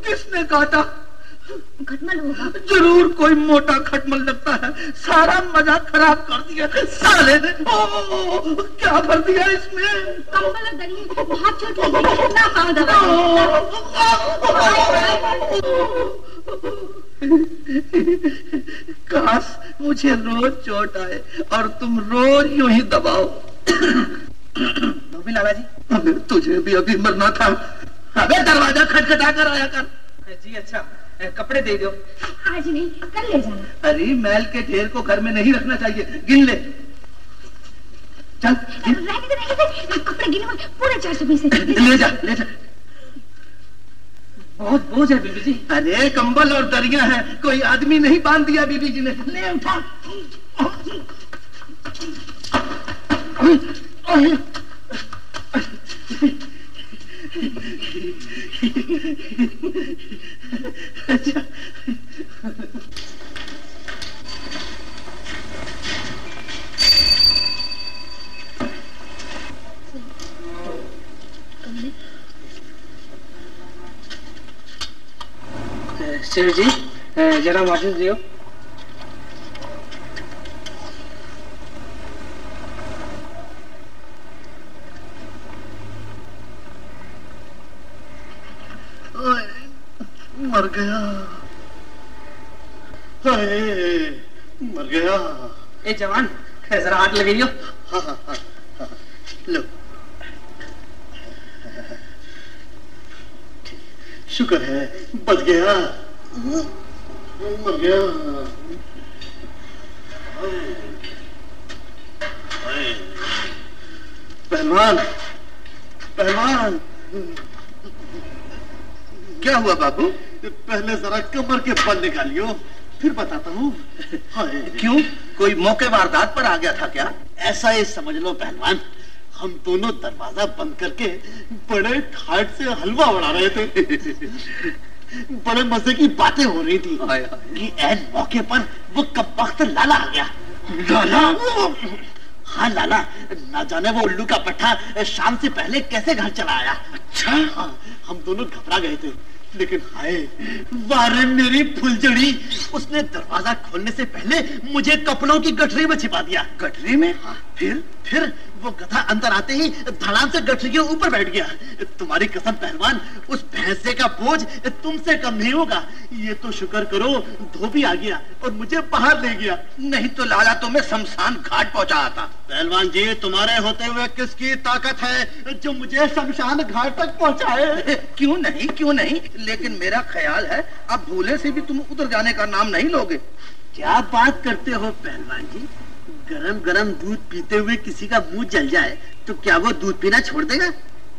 C: किसने काटा?
B: खटमल होगा।
C: जरूर कोई मोटा खटमल लगता है। सारा मजा खराब कर दिया साले ने। क्या कर दिया इसमें?
B: कंबल दरिए, बहुत चोट लगी। ना खाओ दवा।
C: काश मुझे रोज चोट आए और तुम रोज यूं ही दबाओ।
A: लाला जी,
C: अबे तुझे भी अभी मरना था। अबे दरवाजा खटखटा कर आया कर।
A: जी अच्छा, कपड़े दे दो।
B: आज नहीं, कल ले जाना।
C: अरे मैल के ढेर को घर में नहीं रखना चाहिए, गिन ले। चल
B: रहने दे, कपड़े गिने पूरे 400 पैसे।
C: ले जा, ले जा।
A: बहुत बोझ है बीबी जी।
C: अरे कंबल और दरिया है, कोई आदमी नहीं बांध दिया बीबी जी ने। ले उठा। अच्छा
A: शेर जी, जरा वापस दियो।
C: मर गया, मर गया।
J: ए जवान, जरा हाथ लगाइयो।
C: हाँ हाँ हाँ हाँ, लो। शुक्र है बच गया, मर गया। पहलवान, पहलवान।
H: क्या हुआ बाबू?
C: पहले जरा कमर के बल निकालियो, फिर बताता हूँ।
H: क्यों, कोई मौके वारदात पर आ गया था क्या?
C: ऐसा ही समझ लो पहलवान, हम दोनों दरवाजा बंद करके बड़े ठाट से हलवा उड़ा रहे थे। बड़े मजे की बातें हो रही थी कि ऐन मौके पर वो कब वक्त लाला आ गया।
H: लाला?
C: हाँ लाला, ना जाने वो उल्लू का पट्टा शाम से पहले कैसे घर चला आया।
H: अच्छा?
C: हाँ, हम दोनों घबरा गए थे, लेकिन हाय वारे मेरी फुलझड़ी, उसने दरवाजा खोलने से पहले मुझे कपड़ों की गठरी में छिपा दिया।
H: गठरी में?
C: हाँ, फिर वो गधा अंदर आते ही धड़ाम से गठरी के ऊपर बैठ गया। तुम्हारी कसम पहलवान, उस भैंसे का बोझ तुमसे कम नहीं होगा। ये तो शुक्र करो धोबी आ गया और मुझे बाहर ले गया,
H: नहीं तो लाला तुम्हें शमशान घाट पहुंचा आता।
C: पहलवान जी, तुम्हारे होते हुए किसकी ताकत है जो मुझे शमशान घाट तक पहुंचाए?
H: क्यों नहीं, क्यों नहीं, लेकिन मेरा ख्याल है अब भूले से भी तुम उधर जाने का नाम नहीं लोगे।
C: क्या बात करते हो पहलवान जी, गरम गरम दूध पीते हुए किसी का मुंह जल जाए तो क्या वो दूध पीना छोड़ देगा?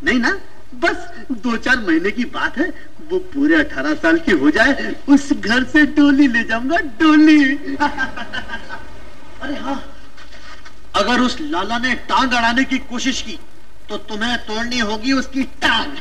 C: नहीं ना, बस 2-4 महीने की बात है, वो पूरे 18 साल की हो जाए, उस घर से डोली ले जाऊंगा, डोली। अरे हाँ, अगर उस लाला ने टांग अड़ाने की कोशिश की तो तुम्हें तोड़नी होगी उसकी टांग।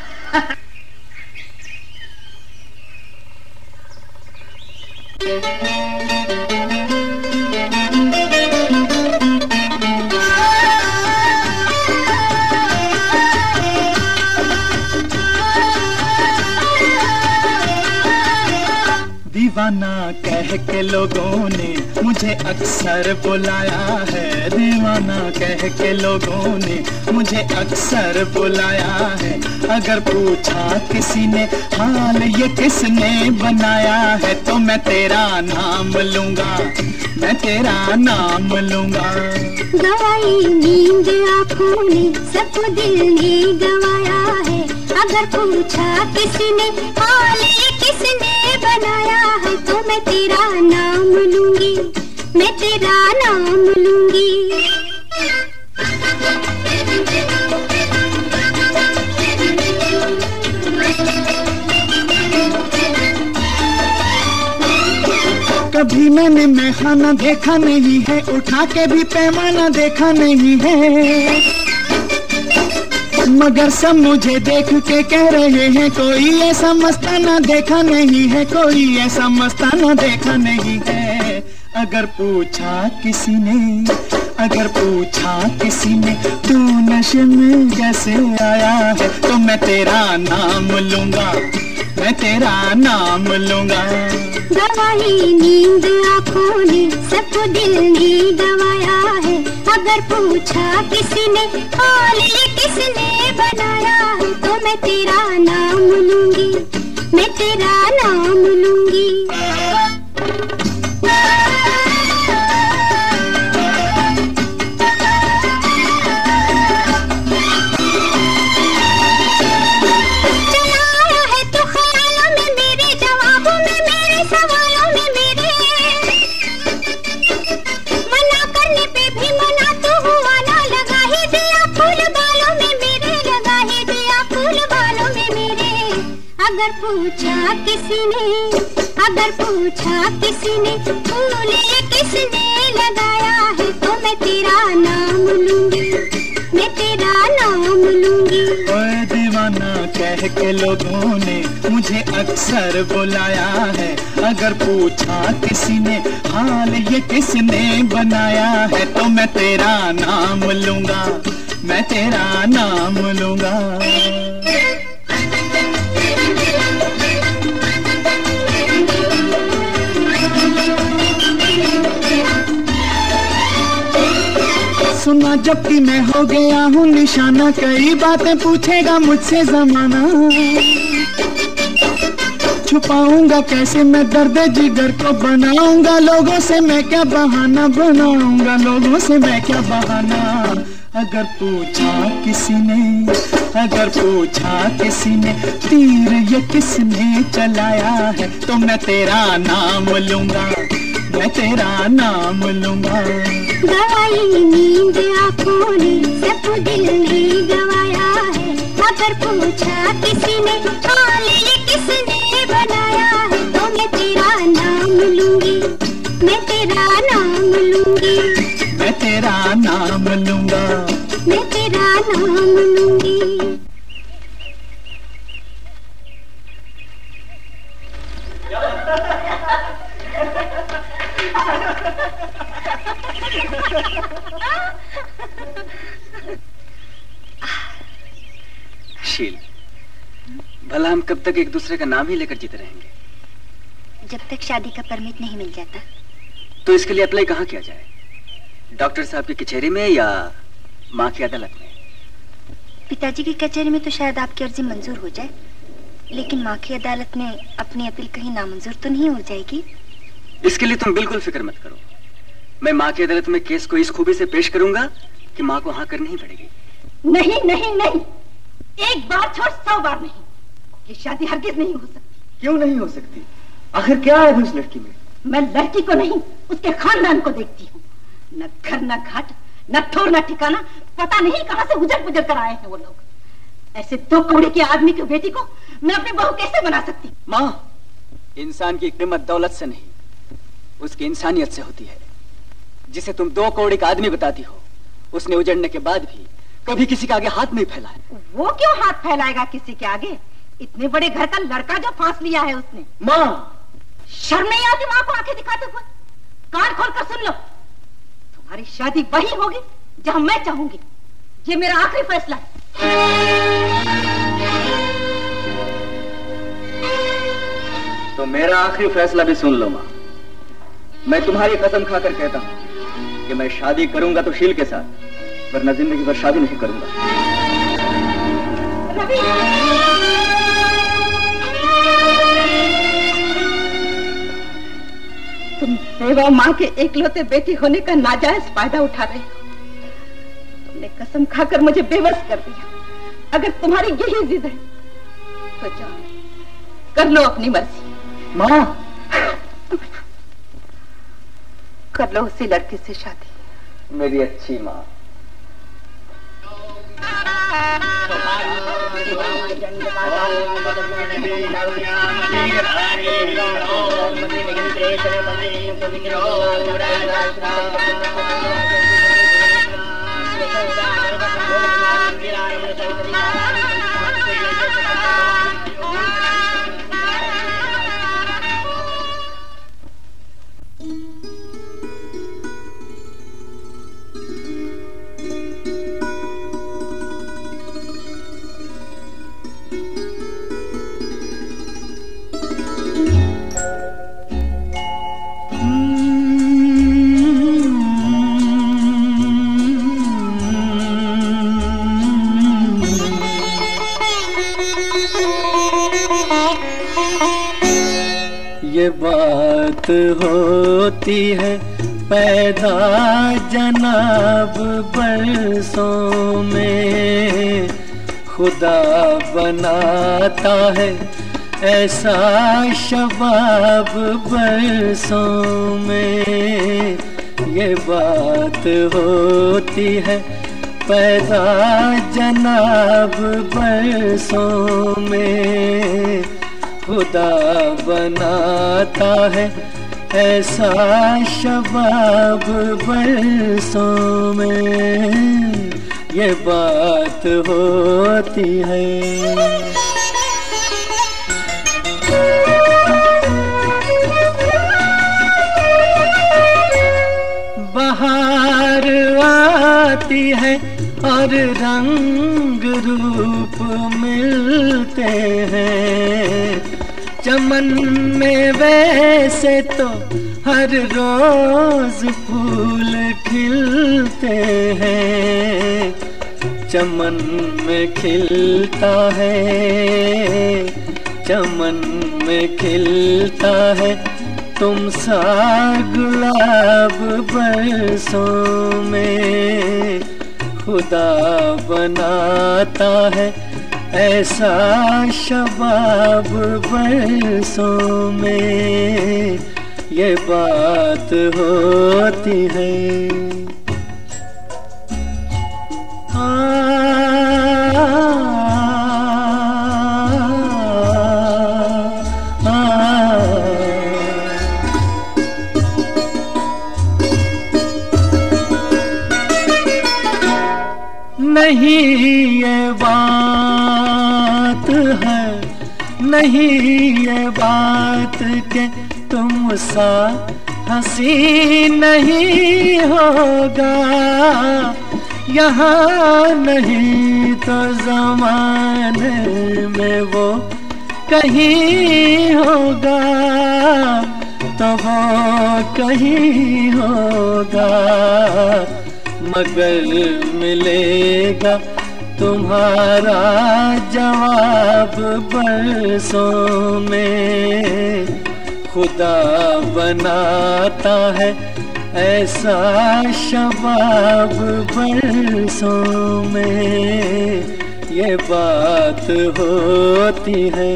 I: दीवाना कह के लोगों ने मुझे अक्सर बुलाया है, दीवाना कह के लोगों ने मुझे अक्सर बुलाया है। अगर पूछा किसी ने हाल ये किसने बनाया है, तो मैं तेरा नाम लूंगा, मैं तेरा नाम लूंगा।
B: गवाई नींद आँखों ने सबको दिल ने गवाया है। अगर पूछा किसी ने हाल ये किसने बनाया है, तो मैं तेरा नाम लूंगी, मैं तेरा नाम लूंगी।
I: कभी मैंने मैखाना देखा नहीं है, उठा के भी पैमाना देखा नहीं है, मगर सब मुझे देख के कह रहे हैं कोई ऐसा मस्ताना देखा नहीं है, कोई ऐसा मस्ताना देखा नहीं है। अगर पूछा किसी ने, अगर पूछा किसी ने तू नशे में कैसे आया है, तो मैं तेरा नाम लूंगा, मैं तेरा नाम लूंगा।
B: गवाही नींद आँखों ने सबको दिल ने गवाया है। अगर पूछा किसी ने हाल ये किसने बनाया है, तो मैं तेरा नाम लूंगी, मैं तेरा नाम लूंगी। अगर पूछा किसी ने, अगर पूछा किसी ने फूल ये किसने लगाया है, तो मैं तेरा नाम लूंगी, मैं तेरा नाम लूंगी।
I: ओए दीवाना कह के लोगों ने मुझे अक्सर बुलाया है। अगर पूछा किसी ने हाल ये किसने बनाया है, तो मैं तेरा नाम लूंगा, मैं तेरा नाम लूंगा। सुना जब कि मैं हो गया हूँ निशाना, कई बातें पूछेगा मुझसे जमाना। छुपाऊंगा कैसे, मैं दर्द जिगर को बनाऊंगा, लोगों से मैं क्या बहाना बनाऊंगा, लोगों से मैं क्या बहाना। अगर पूछा किसी ने, अगर पूछा किसी ने तीर ये किसने चलाया है, तो मैं तेरा नाम लूंगा, मैं तेरा नाम लूंगा।
K: गवाई नींद आंखों ने सब दिल में गवाया है, अगर पूछा किसी ने हाल ये किसने बनाया है, तो मैं तेरा नाम लूंगी, मैं तेरा नाम लूंगी,
I: मैं तेरा नाम लूंगा,
K: मैं तेरा नाम लूंगी।
G: शील, भला हम कब तक एक दूसरे का नाम ही लेकर जीते रहेंगे?
B: जब तक शादी का परमिट नहीं मिल जाता।
G: तो इसके लिए अप्लाई कहाँ किया जाए? डॉक्टर साहब की कचहरी में या माँ की अदालत में?
B: पिताजी की कचहरी में तो शायद आपकी अर्जी मंजूर हो जाए, लेकिन माँ की अदालत में अपनी अपील कहीं नामंजूर तो नहीं हो जाएगी?
G: इसके लिए तुम बिल्कुल फिक्र मत करो। मैं माँ की अदालत में केस को इस खूबी से पेश करूंगा कि माँ को हाँ करनी ही पड़ेगी।
E: नहीं नहीं नहीं, एक बार छोड़ 100 बार नहीं, ये शादी हरगिज नहीं हो सकती।
D: क्यों नहीं हो सकती? आखिर क्या है उस लड़की में?
E: मैं लड़की को नहीं, उसके खानदान को देखती हूँ। न घर न घाट, न ठोर न ठिकाना, पता नहीं कहाँ से उजड़ पुजड़ कर आए हैं वो लोग। ऐसे 2 कौड़ी के आदमी की बेटी को मैं अपनी बहू कैसे बना सकती?
G: माँ, इंसान की कीमत दौलत से नहीं, उसकी इंसानियत से होती है। जिसे तुम 2 कौड़ी का आदमी बताती हो, उसने उजड़ने के बाद भी कभी किसी के आगे हाथ नहीं फैलाया।
E: वो क्यों हाथ फैलाएगा किसी के आगे? इतने बड़े घर का लड़का जो फांस लिया है उसने।
D: माँ,
E: शर्म नहीं आती माँ को आंखें दिखाते हुए? कान खोल कर सुन लो, तुम्हारी शादी वही होगी जहाँ मैं चाहूंगी। ये मेरा आखिरी फैसला है।
D: तो मेरा आखिरी फैसला भी सुन लो माँ। मैं तुम्हारी कसम खाकर कहता हूँ कि मैं शादी करूंगा तो शील के साथ, वरना जिंदगी भर शादी नहीं करूंगा।
E: रवि! तुम बेवा माँ के एकलौते बेटी होने का नाजायज फायदा उठा रहे हो। तुमने कसम खाकर मुझे बेबस कर दिया। अगर तुम्हारी यही जिद है तो जाओ, कर लो अपनी मर्जी।
D: माँ,
E: कर लो उसी लड़के से शादी।
D: मेरी अच्छी माँ।
I: ये बात होती है पैदा जनाब बरसों में, खुदा बनाता है ऐसा शबाब बरसों में। ये बात होती है पैदा जनाब बरसों में, खुदा बनाता है ऐसा शबाब बरसों में। ये बात होती है। बहार आती है और रंग रूप मिलते हैं, चमन में वैसे तो हर रोज फूल खिलते हैं। चमन में खिलता है चमन में खिलता है तुम सा गुलाब बरसों में। खुदा बनाता है ऐसा शबाब बरसों में, ये बात होती है। नहीं ये बात है, नहीं ये बात के तुम सा हंसी नहीं होगा, यहाँ नहीं तो ज़माने में वो कहीं होगा, तो वो कहीं होगा। मगर मिलेगा तुम्हारा जवाब बरसों में। खुदा बनाता है ऐसा शबाब बरसों में, ये बात होती है।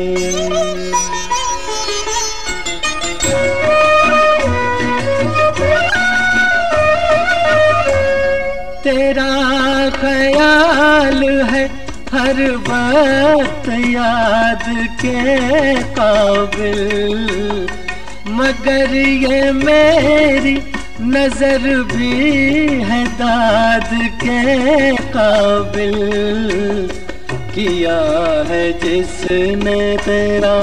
I: तेरा ख्याल है हर वक्त याद के काबिल, मगर ये मेरी नजर भी है दाद के काबिल। किया है जिसने तेरा,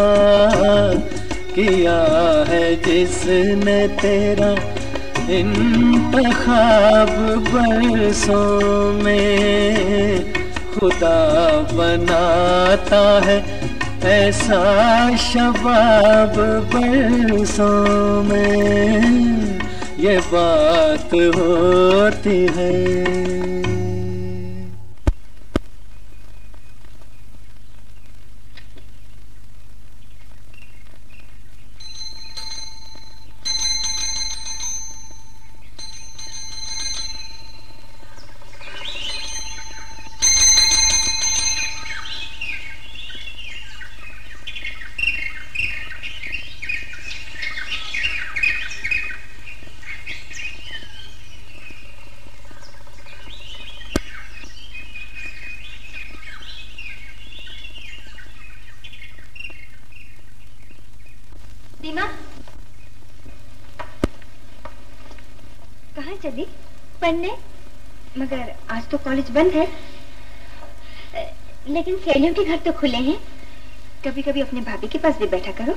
I: किया है जिसने तेरा इंतखाब बरसों में। खुदा बनाता है ऐसा शबाब बरसों में, ये बात होती है।
B: सीमा, कहाँ चली? पढ़ने? मगर आज तो कॉलेज बंद है। लेकिन सहेलियों के घर तो खुले हैं। कभी कभी अपने भाभी के पास भी बैठा करो,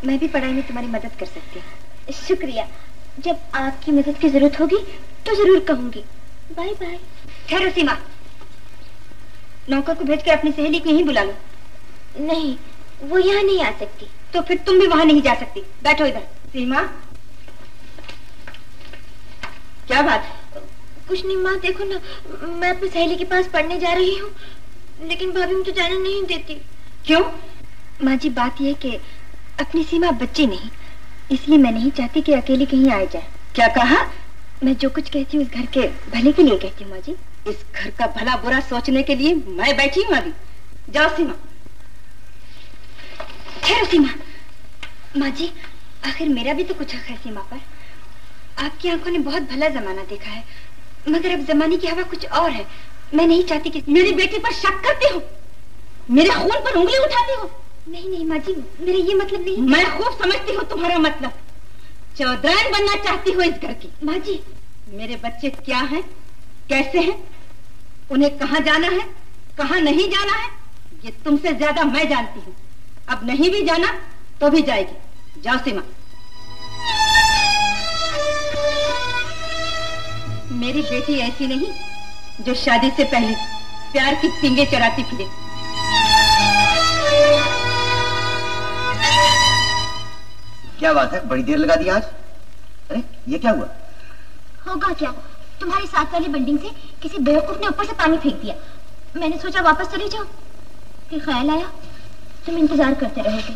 B: मैं भी पढ़ाई में तुम्हारी मदद कर सकती हूँ। शुक्रिया, जब आपकी मदद की जरूरत होगी तो जरूर कहूंगी। Bye bye. ठहरो सीमा, नौकर को भेजकर अपनी सहेली को यहीं बुला लो। नहीं, वो यहाँ नहीं आ सकती। तो फिर तुम भी वहां नहीं जा सकती। बैठो इधर। सीमा, क्या बात? कुछ नहीं माँ, देखो ना, मैं अपनी सहेली के पास पढ़ने जा रही हूँ, लेकिन भाभी मुझे जाने नहीं देती। क्यों? माँ जी, बात यह कि अपनी सीमा बच्ची नहीं, इसलिए मैं नहीं चाहती कि अकेली कहीं आ जाए। क्या कहा? मैं जो कुछ कहती हूँ इस घर के भले के लिए कहती हूँ माँ जी। इस घर का भला बुरा सोचने के लिए मैं बैठी हूँ अभी। जाओ सीमा। ठहरो सीमा। माँ जी, आखिर मेरा भी तो कुछ हक है सीमा पर। आपकी आंखों ने बहुत भला जमाना देखा है, मगर अब जमाने की हवा कुछ और है। मैं नहीं चाहती कि मेरी बेटी पर शक करते हो, मेरे खून पर उंगली उठाते हो। नहीं नहीं माँ जी, मेरा ये मतलब नहीं। मैं खूब समझती हूँ तुम्हारा मतलब। चौधराइन बनना चाहती हो इस घर की। माँ जी, मेरे बच्चे क्या हैं, कैसे हैं, उन्हें कहाँ जाना है, कहाँ नहीं जाना है, ये तुमसे ज्यादा मैं जानती हूँ। अब नहीं भी जाना तो भी जाएगी। जाओ सीमा। मेरी बेटी ऐसी नहीं जो शादी से पहले प्यार की पींगे चराती फिरे।
G: क्या बात है, बड़ी देर लगा दी आज। अरे ये क्या हुआ?
B: होगा क्या, तुम्हारी साथ वाली बिल्डिंग से किसी बेवकूफ ने ऊपर से पानी फेंक दिया। मैंने सोचा वापस चली जाओ, फिर ख्याल आया तुम इंतजार करते रहोगे।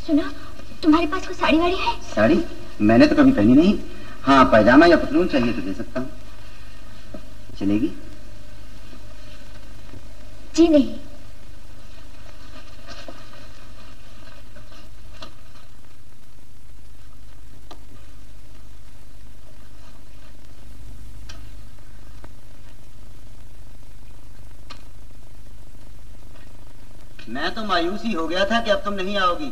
B: सुना, तुम्हारे पास कोई साड़ी वाड़ी है?
G: साड़ी मैंने तो कभी पहनी नहीं। हाँ, पैजामा या पतलून चाहिए तो दे सकता हूँ। चलेगी?
B: जी नहीं।
G: मैं तो मायूसी हो गया था कि अब तुम नहीं आओगी।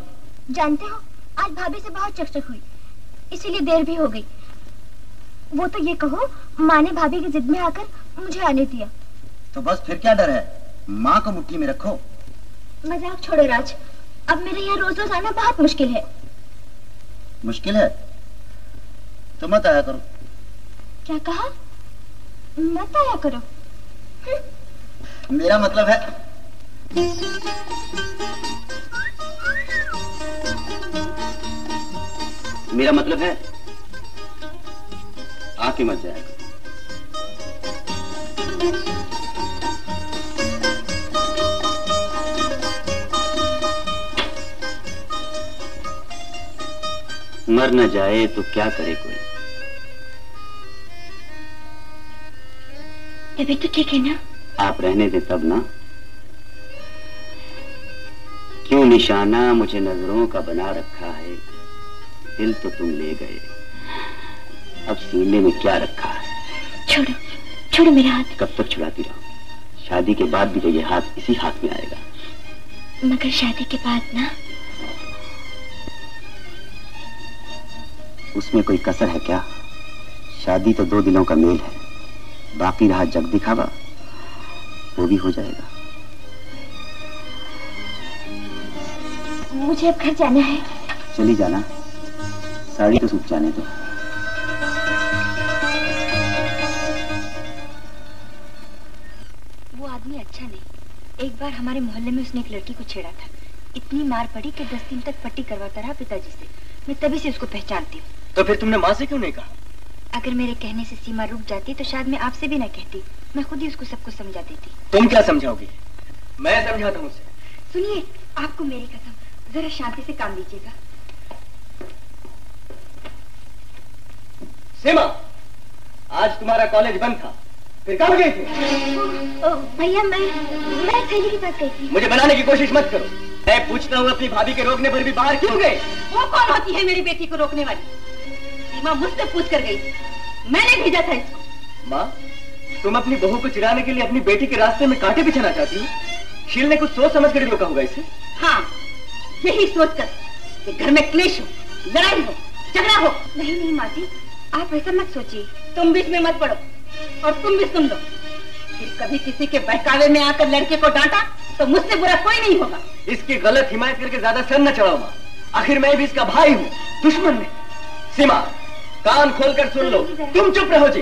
B: जानते हो, आज भाभी से बहुत चकचक हुई, इसीलिए देर भी हो गई। वो तो ये कहो, माँ ने भाभी की जिद में आकर मुझे आने दिया।
G: तो बस फिर क्या डर है, माँ को मुट्ठी में रखो।
B: मजाक छोड़ो राज, अब मेरे यहाँ रोज रोज आना बहुत मुश्किल है।
G: मुश्किल है तो मत आया करो।
B: क्या कहा? मत आया करो?
G: मेरा मतलब है आके मत जाएगा। मर न जाए तो क्या करे कोई।
B: तभी तो ठीक है ना।
G: आप रहने दे तब ना। क्यों निशाना मुझे नजरों का बना रखा है, दिल तो तुम ले गए, अब सीने में क्या रखा है।
B: छोड़ो छोड़ो मेरा हाथ।
G: कब तक छुड़ाती रहो? शादी के बाद भी तो ये हाथ इसी हाथ में आएगा।
B: मगर शादी के बाद ना,
G: उसमें कोई कसर है क्या? शादी तो 2 दिलों का मेल है, बाकी रहा जग दिखावा, वो भी हो जाएगा।
B: मुझे अब घर जाना है।
G: चली जाना, साड़ी तो सूख जाने दो।
B: वो आदमी अच्छा नहीं। एक बार हमारे मोहल्ले में उसने एक लड़की को छेड़ा था, इतनी मार पड़ी कि 10 दिन तक पट्टी करवाता रहा पिताजी से। मैं तभी से उसको पहचानती हूँ।
D: तो फिर तुमने माँ से क्यों नहीं कहा?
B: अगर मेरे कहने से सीमा रुक जाती तो शायद मैं आपसे भी न कहती, मैं खुद ही उसको सब कुछ समझा देती।
D: तुम क्या समझाओगी? मैं समझाता हूँ उसे।
B: सुनिए, आपको मेरी कसम, जरा शांति से काम लीजिएगा।
D: सीमा, आज तुम्हारा कॉलेज बंद था, फिर कहाँ गई थी?
B: भैया मैं थैली के पास गई थी।
D: मुझे बनाने की कोशिश मत करो। मैं पूछता हूँ, अपनी भाभी के रोकने पर भी बाहर क्यों गए?
E: वो कौन होती है मेरी बेटी को रोकने वाली? सीमा मुझसे पूछ कर गई, मैंने भेजा था इसको।
D: माँ, तुम अपनी बहू को चिढ़ाने के लिए अपनी बेटी के रास्ते में कांटे बिछाना चाहती हो? शील ने कुछ सोच समझ कर रोका होगा इसे।
E: हाँ, यही सोचकर कि घर में क्लेश हो, लड़ाई हो, झगड़ा हो।
B: नहीं नहीं माँ जी, आप ऐसा मत सोचिए।
E: तुम बीच में मत पड़ो और तुम भी सुन लो। फिर कभी किसी के बहकावे में आकर लड़के को डांटा तो मुझसे बुरा कोई नहीं होगा।
D: इसकी गलत हिमायत करके ज्यादा सर न चढ़ाओ माँ, आखिर मैं भी इसका भाई हूँ, दुश्मन नहीं। सीमा, कान खोलकर सुन लो, तुम चुप रहो जी।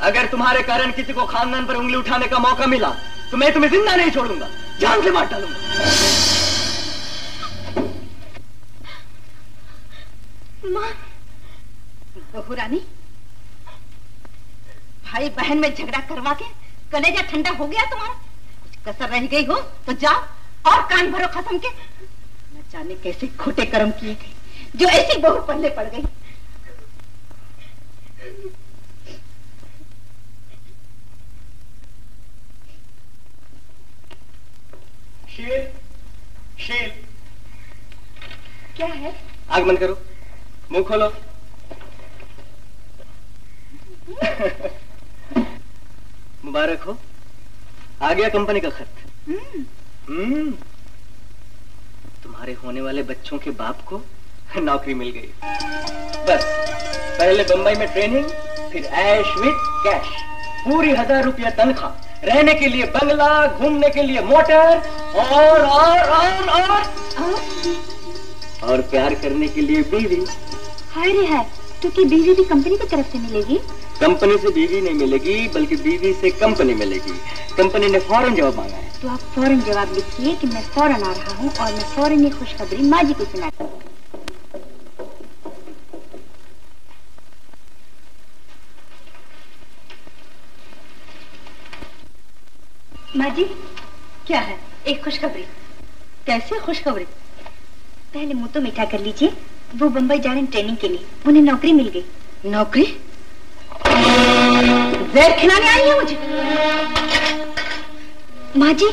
D: अगर तुम्हारे कारण किसी को खानदान पर उंगली उठाने का मौका मिला तो मैं तुम्हें जिंदा नहीं छोड़ूंगा, जान से मार डालूंगा।
E: माँ, बहू रानी, भाई बहन में झगड़ा करवा के कलेजा ठंडा हो गया तुम्हारा? कुछ कसर रह गई हो तो जाओ और कान भरो खत्म के। न जाने कैसे खोटे कर्म किए थे जो ऐसी बहू पल्ले पड़ गई।
D: शील, शील,
B: क्या है?
D: आगमन करो, मुंह खोलो। मुबारक हो, आ गया कंपनी का खत। तुम्हारे होने वाले बच्चों के बाप को नौकरी मिल गई। बस पहले बंबई में ट्रेनिंग, फिर ऐश विद कैश, पूरी 1000 रुपया तनख्वाह, रहने के लिए बंगला, घूमने के लिए मोटर और प्यार करने के लिए बीवी।
B: हाय रे हाय, तो क्या बीवी भी कंपनी की तरफ से मिलेगी?
D: कंपनी से बीवी नहीं मिलेगी, बल्कि बीवी से कंपनी मिलेगी। कंपनी ने फौरन जवाब मांगा है।
B: तो आप फौरन जवाब लिखिए कि मैं फौरन आ रहा हूँ और मैं फौरन ये खुशखबरी माँ जी को सुना। माँ जी,
E: क्या है?
B: एक खुशखबरी।
E: कैसी खुशखबरी?
B: पहले मुंह तो मीठा कर लीजिए। वो बम्बई जा रहे हैं ट्रेनिंग के लिए, उन्हें नौकरी मिल गई।
E: नौकरी? जहर खिलाने आई है मुझे?
B: माँ जी,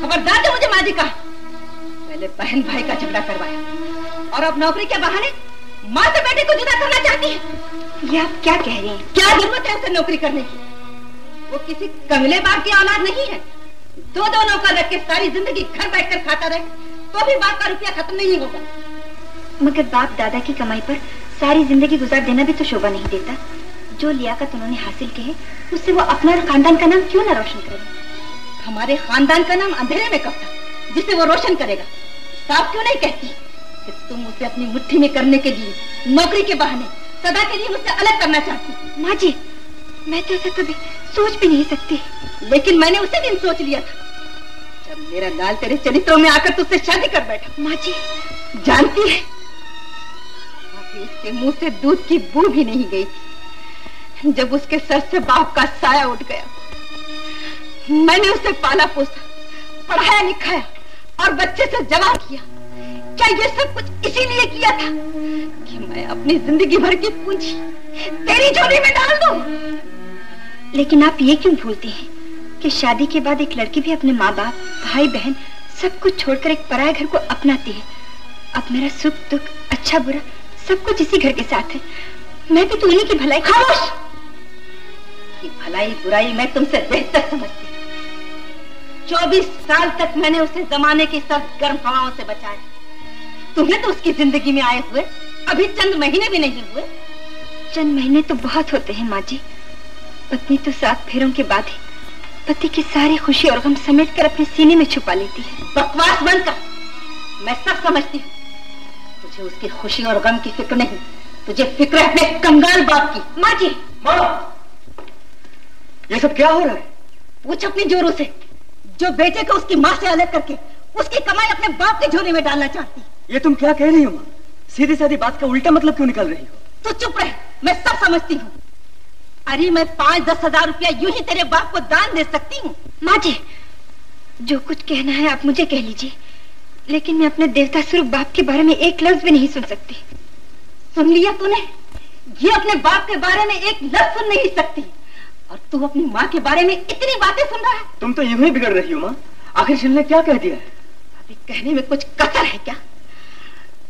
E: खबरदार दे मुझे माँ जी का। पहले बहन भाई का झगड़ा करवाया और अब नौकरी के बहाने माँ से बेटे को जुदा करना चाहती है।
B: ये आप क्या कह रहे हैं?
E: क्या जरूरत है उसे नौकरी करने की? वो किसी कमले बाप की औलाद नहीं है। दो नौकर रख के सारी जिंदगी घर बैठकर खाता रहे तो भी बाप का रुपया खत्म नहीं होगा।
B: मगर बाप दादा की कमाई पर सारी जिंदगी गुजार देना भी तो शोभा नहीं देता। जो लियाकत उन्होंने हासिल की है उससे वो अपना और खानदान का नाम क्यों न रोशन करे?
E: हमारे खानदान का नाम अंधेरे में कब था जिसे वो रोशन करेगा? साफ क्यों नहीं कहती कि तुम उसे अपनी मुट्ठी में करने के लिए नौकरी के बहाने सदा के लिए मुझसे अलग करना चाहती?
B: माँ जी, मैं तो ऐसा कभी सोच भी नहीं सकती।
E: लेकिन मैंने उसी दिन सोच लिया था जब मेरा लाल तेरे चरित्रों में आकर तुझसे शादी कर बैठा।
B: माँ जी,
E: जानती है अभी उसके मुंह से दूध की बू भी नहीं गई थी जब उसके सर से बाप का साया उठ गया। मैंने उसे पाला पोसा, पढ़ाया लिखाया और बच्चे से जवान किया। क्या ये सब कुछ इसीलिए किया था कि मैं अपनी जिंदगी भर की पूंजी तेरी झोली में डाल दूं?
B: लेकिन आप ये क्यों भूलती हैं कि शादी के बाद एक लड़की भी अपने माँ बाप, भाई बहन सब कुछ छोड़कर एक पराये घर को अपनाती है। अब मेरा सुख दुख, अच्छा बुरा सब कुछ इसी घर के साथ है। मैं भी तो उन्हीं की भलाई।
E: खामोश! कि भलाई बुराई मैं तुमसे बेहतर समझती। 24 साल तक मैंने उसे जमाने की सब गर्म हवाओं से बचाया। तुम्हें तो उसकी जिंदगी में आए हुए अभी चंद महीने भी नहीं हुए।
B: चंद महीने तो बहुत होते हैं माँ जी। पत्नी तो 7 फेरों के बाद ही पति की सारी खुशी और गम समेट कर अपने सीने में छुपा लेती है।
E: बकवास बंद कर। मैं सब समझती हूँ। तुझे उसकी खुशी और गम की फिक्र नहीं, तुझे फिक्र है अपने कंगाल बाप की।
B: माँ जी,
D: माँ, ये सब क्या हो रहा है?
E: पूछ अपनी जोरों से जो बेटे को उसकी माँ से अलग करके उसकी कमाई अपने बाप के झोले में डालना चाहती।
D: ये तुम क्या कह रही हो माँ? सीधी सादी बात का उल्टा मतलब क्यों निकाल रही हो?
E: तो चुप रहे, मैं सब समझती हूँ। अरे मैं 5-10 हजार रुपया यूं ही तेरे बाप को दान दे सकती हूँ।
B: माँ जी, जो कुछ कहना है आप मुझे कह लीजिए, लेकिन मैं अपने देवता स्वरूप बाप के बारे में एक लफ्ज भी नहीं सुन सकती।
E: सुन लिया तूने? ये अपने बाप के बारे में एक लफ्ज सुन नहीं सकती और तू अपनी माँ के बारे में इतनी बातें सुन रहा है।
D: तुम तो यूं ही बिगड़ रही हो माँ। आखिर शिल ने क्या कह दिया है?
E: अभी कहने में कुछ कसर है क्या?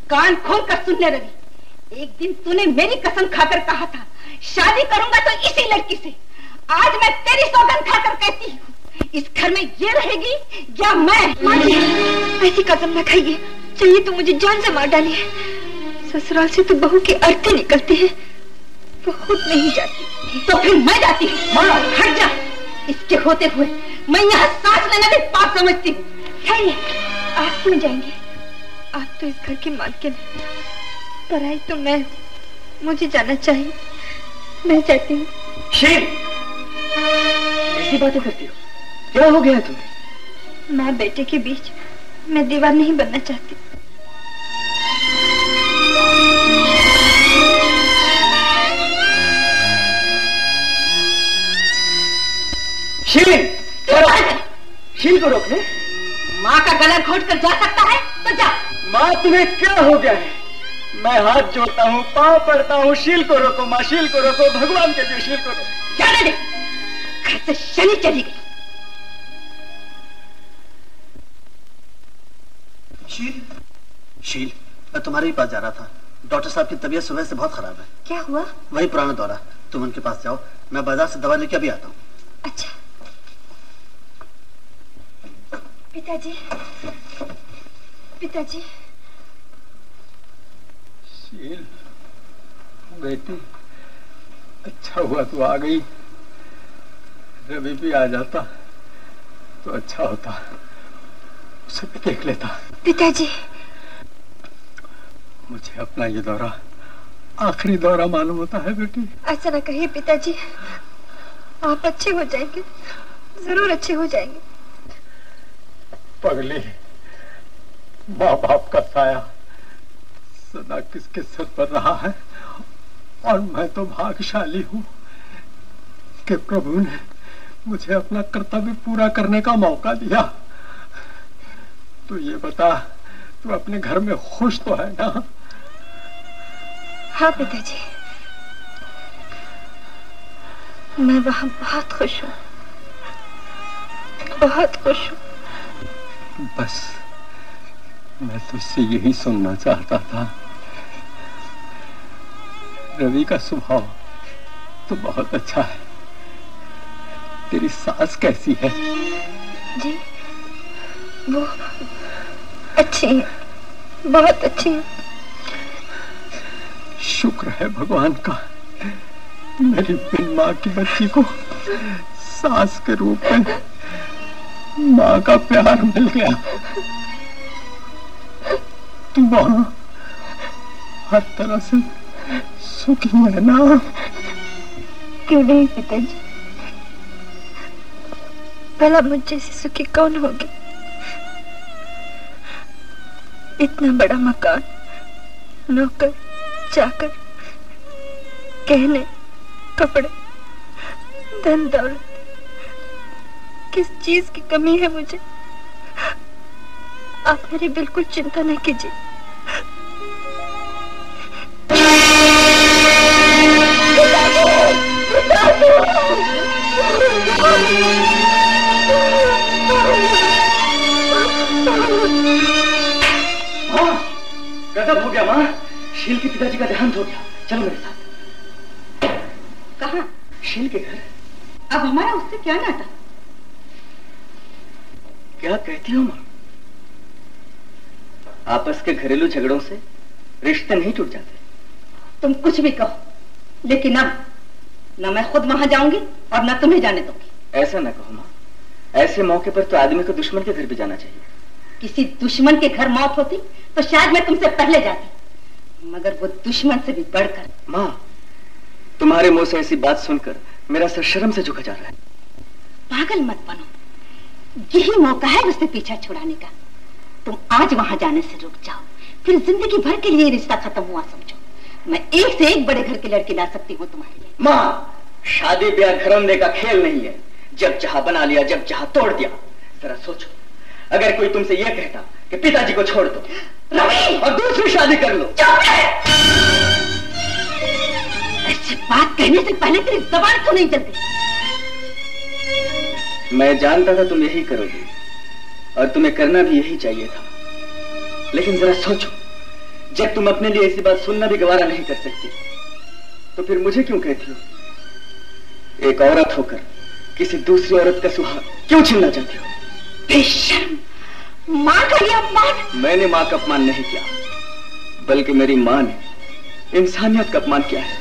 E: कान खोल कर सुन ले रवि। एक दिन तूने मेरी कसम खाकर कहा था शादी करूंगा तो इसी लड़की से। आज मैं तेरी सौगंध खाकर कहती हूँ इस घर में ये रहेगी या मैं।
B: माँ जी, ऐसी कसम न खाइए। चाहिए तो मुझे जान से मार डालिए। ससुराल से तो बहू की अर्थी निकलती है, वो खुद नहीं जाती।
E: तो फिर मैं जाती हूँ। हट जा। इसके होते हुए मैं यहाँ सांस लेना भी पाप समझती हूँ।
B: ठहरिए, आप क्यों जाएंगे? आप तो इस घर की मालकिन है, पराई तो मैं। मुझे जाना चाहिए, मैं जाती हूँ।
D: शील, ऐसी बातें करती हो? क्या हो गया तुम्हें?
B: माँ बेटे के बीच मैं दीवार नहीं बनना चाहती।
D: शील, शील को रोक ले।
E: माँ का गला घोट कर जा सकता है तो जा।
D: माँ, तुम्हें क्या हो गया है? मैं हाथ जोड़ता हूँ, पाँव पड़ता हूँ। शील को रोको माँ, शील को रोको। भगवान के लिए शील को रोको।
E: जाने दे। घर से शनि चली गई।
C: शील, मैं तुम्हारे ही पास जा रहा था। डॉक्टर साहब की तबीयत सुबह से बहुत खराब है।
B: क्या हुआ?
C: वही पुराना दौरा। तुम उनके पास जाओ, मैं बाजार से दवा लेके अभी आता हूँ।
B: अच्छा। पिताजी, पिताजी।
A: शील, बेटी, अच्छा हुआ तू आ गई। रवि भी आ जाता तो अच्छा होता, उसे भी देख लेता।
B: पिताजी,
A: मुझे अपना ये दौरा आखिरी दौरा मालूम होता है बेटी।
B: ऐसा ना कहिए पिताजी, आप अच्छे हो जाएंगे, जरूर अच्छे हो जाएंगे।
A: पगली, माँ बाप का साया सदा किसके सर पर रहा है, और मैं तो भाग्यशाली हूँ कि प्रभु ने मुझे अपना कर्तव्य पूरा करने का मौका दिया। तू ये बता, तू अपने घर में खुश तो है ना?
B: हाँ पिताजी, मैं वहाँ बहुत खुश हूँ, बहुत खुश हूँ।
A: बस मैं तुझसे यही सुनना चाहता था। रवि का स्वभाव तो बहुत अच्छा है। तेरी सास कैसी है?
B: जी वो अच्छी है, बहुत अच्छी है।
A: शुक्र है भगवान का, मेरी बिन माँ की बच्ची को सास के रूप में माँ का प्यार मिल गया। तू वहाँ हर तरह से सुखी है ना?
B: क्यों नहीं पिताजी, भला मुझ जैसी सुखी कौन होगी? इतना बड़ा मकान, नौकर चाकर, गहने कपड़े, धन दौलत, किस चीज की कमी है मुझे? आप मेरी बिल्कुल चिंता न कीजिए।
D: गजब हो गया माँ, शील के पिताजी का देहांत हो गया। चलो मेरे साथ।
E: कहाँ?
D: शील के घर।
E: अब हमारा उससे क्या नाता?
D: क्या कहती हो माँ? आपस के घरेलू झगड़ों से रिश्ते नहीं टूट जाते।
E: तुम कुछ भी कहो, लेकिन अब न मैं खुद वहां जाऊंगी और न तुम्हें जाने दूंगी।
D: ऐसा न कहो माँ, ऐसे मौके पर तो आदमी को दुश्मन के घर भी जाना चाहिए।
E: किसी दुश्मन के घर मौत होती तो शायद मैं तुमसे पहले जाती, मगर वो दुश्मन से भी बढ़कर।
D: माँ, तुम्हारे मुंह से ऐसी बात सुनकर मेरा सर शर्म से झुका जा रहा है।
E: पागल मत बनो, यही मौका है उससे पीछा छुड़ाने का। तुम आज वहां जाने से रुक जाओ, फिर जिंदगी भर के लिए रिश्ता खत्म हुआ समझो। मैं एक से एक बड़े घर की लड़की ला सकती हूँ तुम्हारे लिए।
D: माँ, शादी ब्याह घरौंदे का खेल नहीं है। जब चाहा बना लिया, जब चाहा तोड़ दिया। जरा सोचो, अगर कोई तुमसे यह कहता कि पिताजी को छोड़ दो
E: रवि
D: और दूसरी शादी कर लो।
E: ऐसी बात कहने से पहले तेरी जबान क्यों नहीं चलती?
D: मैं जानता था तुम यही करोगी और तुम्हें करना भी यही चाहिए था, लेकिन जरा सोचो, जब तुम अपने लिए ऐसी बात सुनना भी गवारा नहीं कर सकती तो फिर मुझे क्यों कहती हो? एक औरत होकर किसी दूसरी औरत का सुहाग क्यों छीनना चाहती हो?
E: बेशर्म, माँ का ये अपमान।
D: मैंने माँ का अपमान नहीं किया, बल्कि मेरी माँ ने इंसानियत का अपमान किया है।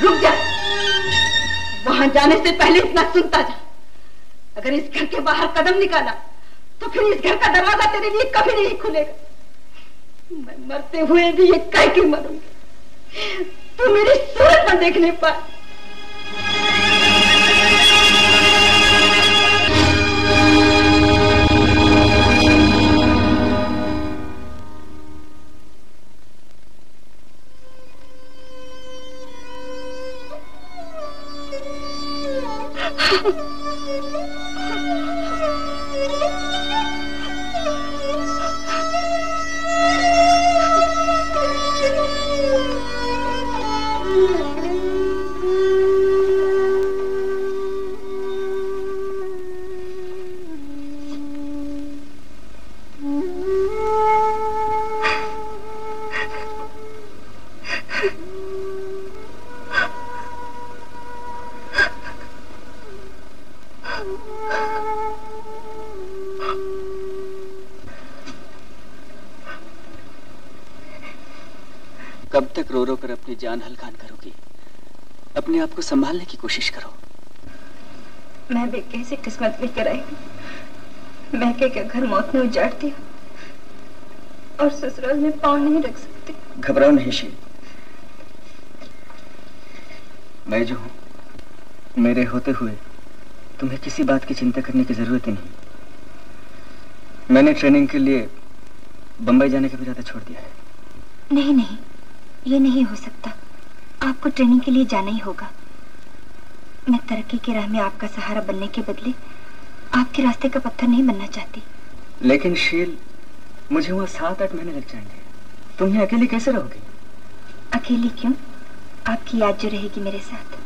E: रुक जा, वहां जाने से पहले इतना सुनता जा। अगर इस घर के बाहर कदम निकाला तो फिर इस घर का दरवाजा तेरे लिए कभी नहीं खुलेगा। मैं मरते हुए भी ये कह के मरूंगी, तू मेरी सूरत न देखने पाए।
D: कब तक रो रो कर अपनी जान हलकान करोगी? अपने आप को संभालने की कोशिश करो।
B: मैं भी कैसी किस्मत लेकर आई। मैं के घर मौत ने उजाड़ दिया और ससुराल में पांव नहीं रख सकती।
D: घबराओ नहीं शील, मैं जो हूं, मेरे होते हुए तुम्हें किसी बात की चिंता करने की जरूरत ही नहीं। मैंने ट्रेनिंग के लिए बंबई जाने का भी इरादा छोड़ दिया है।
B: नहीं नहीं, ये नहीं हो सकता। आपको ट्रेनिंग के लिए जाना ही होगा। मैं तरक्की की राह में आपका सहारा बनने के बदले आपके रास्ते का पत्थर नहीं बनना चाहती।
D: लेकिन शील, मुझे वहाँ 7-8 महीने लग जाएंगे। तुम यहाँ अकेली कैसे रहोगी?
B: अकेली क्यों? आपकी याद जो रहेगी मेरे साथ।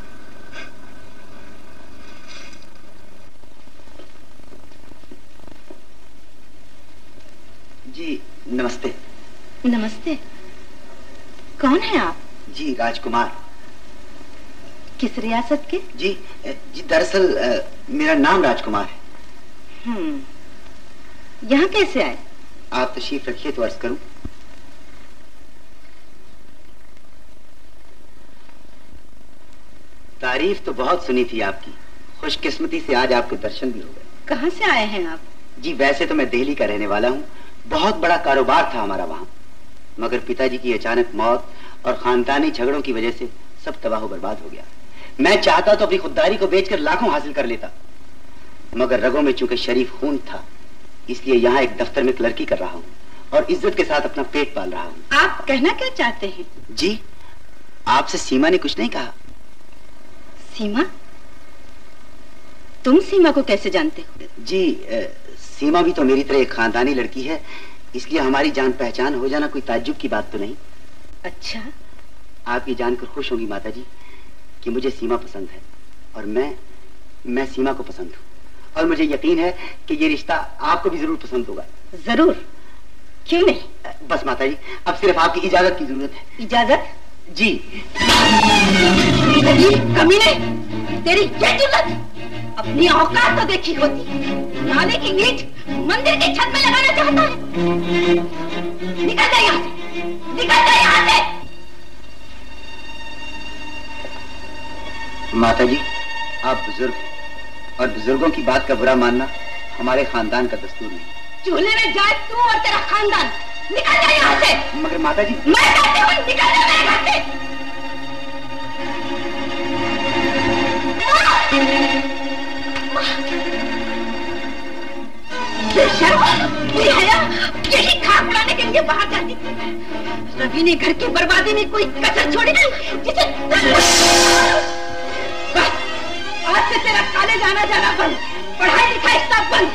G: जी नमस्ते।
E: नमस्ते। कौन है आप?
G: जी राजकुमार।
E: किस रियासत के?
G: जी दरअसल मेरा नाम राजकुमार है।
E: यहाँ कैसे आए?
G: आप तशरीफ रखिए तो अर्ज करूं। तारीफ तो बहुत सुनी थी आपकी, खुशकिस्मती से आज आपके दर्शन भी हो गए।
E: कहाँ से आए हैं आप?
G: जी वैसे तो मैं दिल्ली का रहने वाला हूँ, बहुत बड़ा कारोबार था हमारा वहाँ, मगर पिताजी की अचानक मौत और खानदानी झगड़ों की वजह से सब तबाह बर्बाद हो गया। मैं चाहता तो अपनी खुददारी को बेचकर लाखों हासिल कर लेता, मगर रगों में चूंकि शरीफ खून था, इसलिए यहाँ एक दफ्तर में क्लर्की कर रहा हूँ और इज्जत के साथ अपना पेट पाल रहा हूँ।
E: आप कहना क्या चाहते हैं?
G: जी आपसे सीमा ने कुछ नहीं कहा।
E: सीमा? तुम सीमा को कैसे जानते हो?
G: जी सीमा भी तो मेरी तरह एक खानदानी लड़की है, इसलिए हमारी जान पहचान हो जाना कोई ताज्जुब की बात तो नहीं।
E: अच्छा।
G: आप ये जानकर खुश होंगी माता जी कि मुझे सीमा पसंद है और मैं सीमा को पसंद हूँ, और मुझे यकीन है कि ये रिश्ता आपको भी जरूर पसंद होगा।
E: जरूर, क्यों नहीं?
G: बस माता जी अब सिर्फ आपकी इजाजत की जरूरत है।
E: इजाजत?
G: जी।
E: कमीने, तेरी ये जुर्रत! अपनी औकात तो देखी होती, नाले की नीच मंदिर की छत में लगाना चाहता है। निकल जा यहाँ से, निकल जा यहाँ से।
G: माता जी आप बुजुर्ग हैं और बुजुर्गों की बात का बुरा मानना हमारे खानदान का दस्तूर नहीं।
E: चूल्हे में जाए तू और तेरा खानदान, निकल जा यहाँ से।
G: मगर माता जी
E: मैं कहती हूँ निकल जा मेरे घर से। यही खाक उड़ाने के लिए बाहर जाती। रवि ने घर की बर्बादी में कोई कसर छोड़ी नहीं जिसे आज से तेरा कॉलेज आना जाना बंद, पढ़ाई लिखाई सब बंद।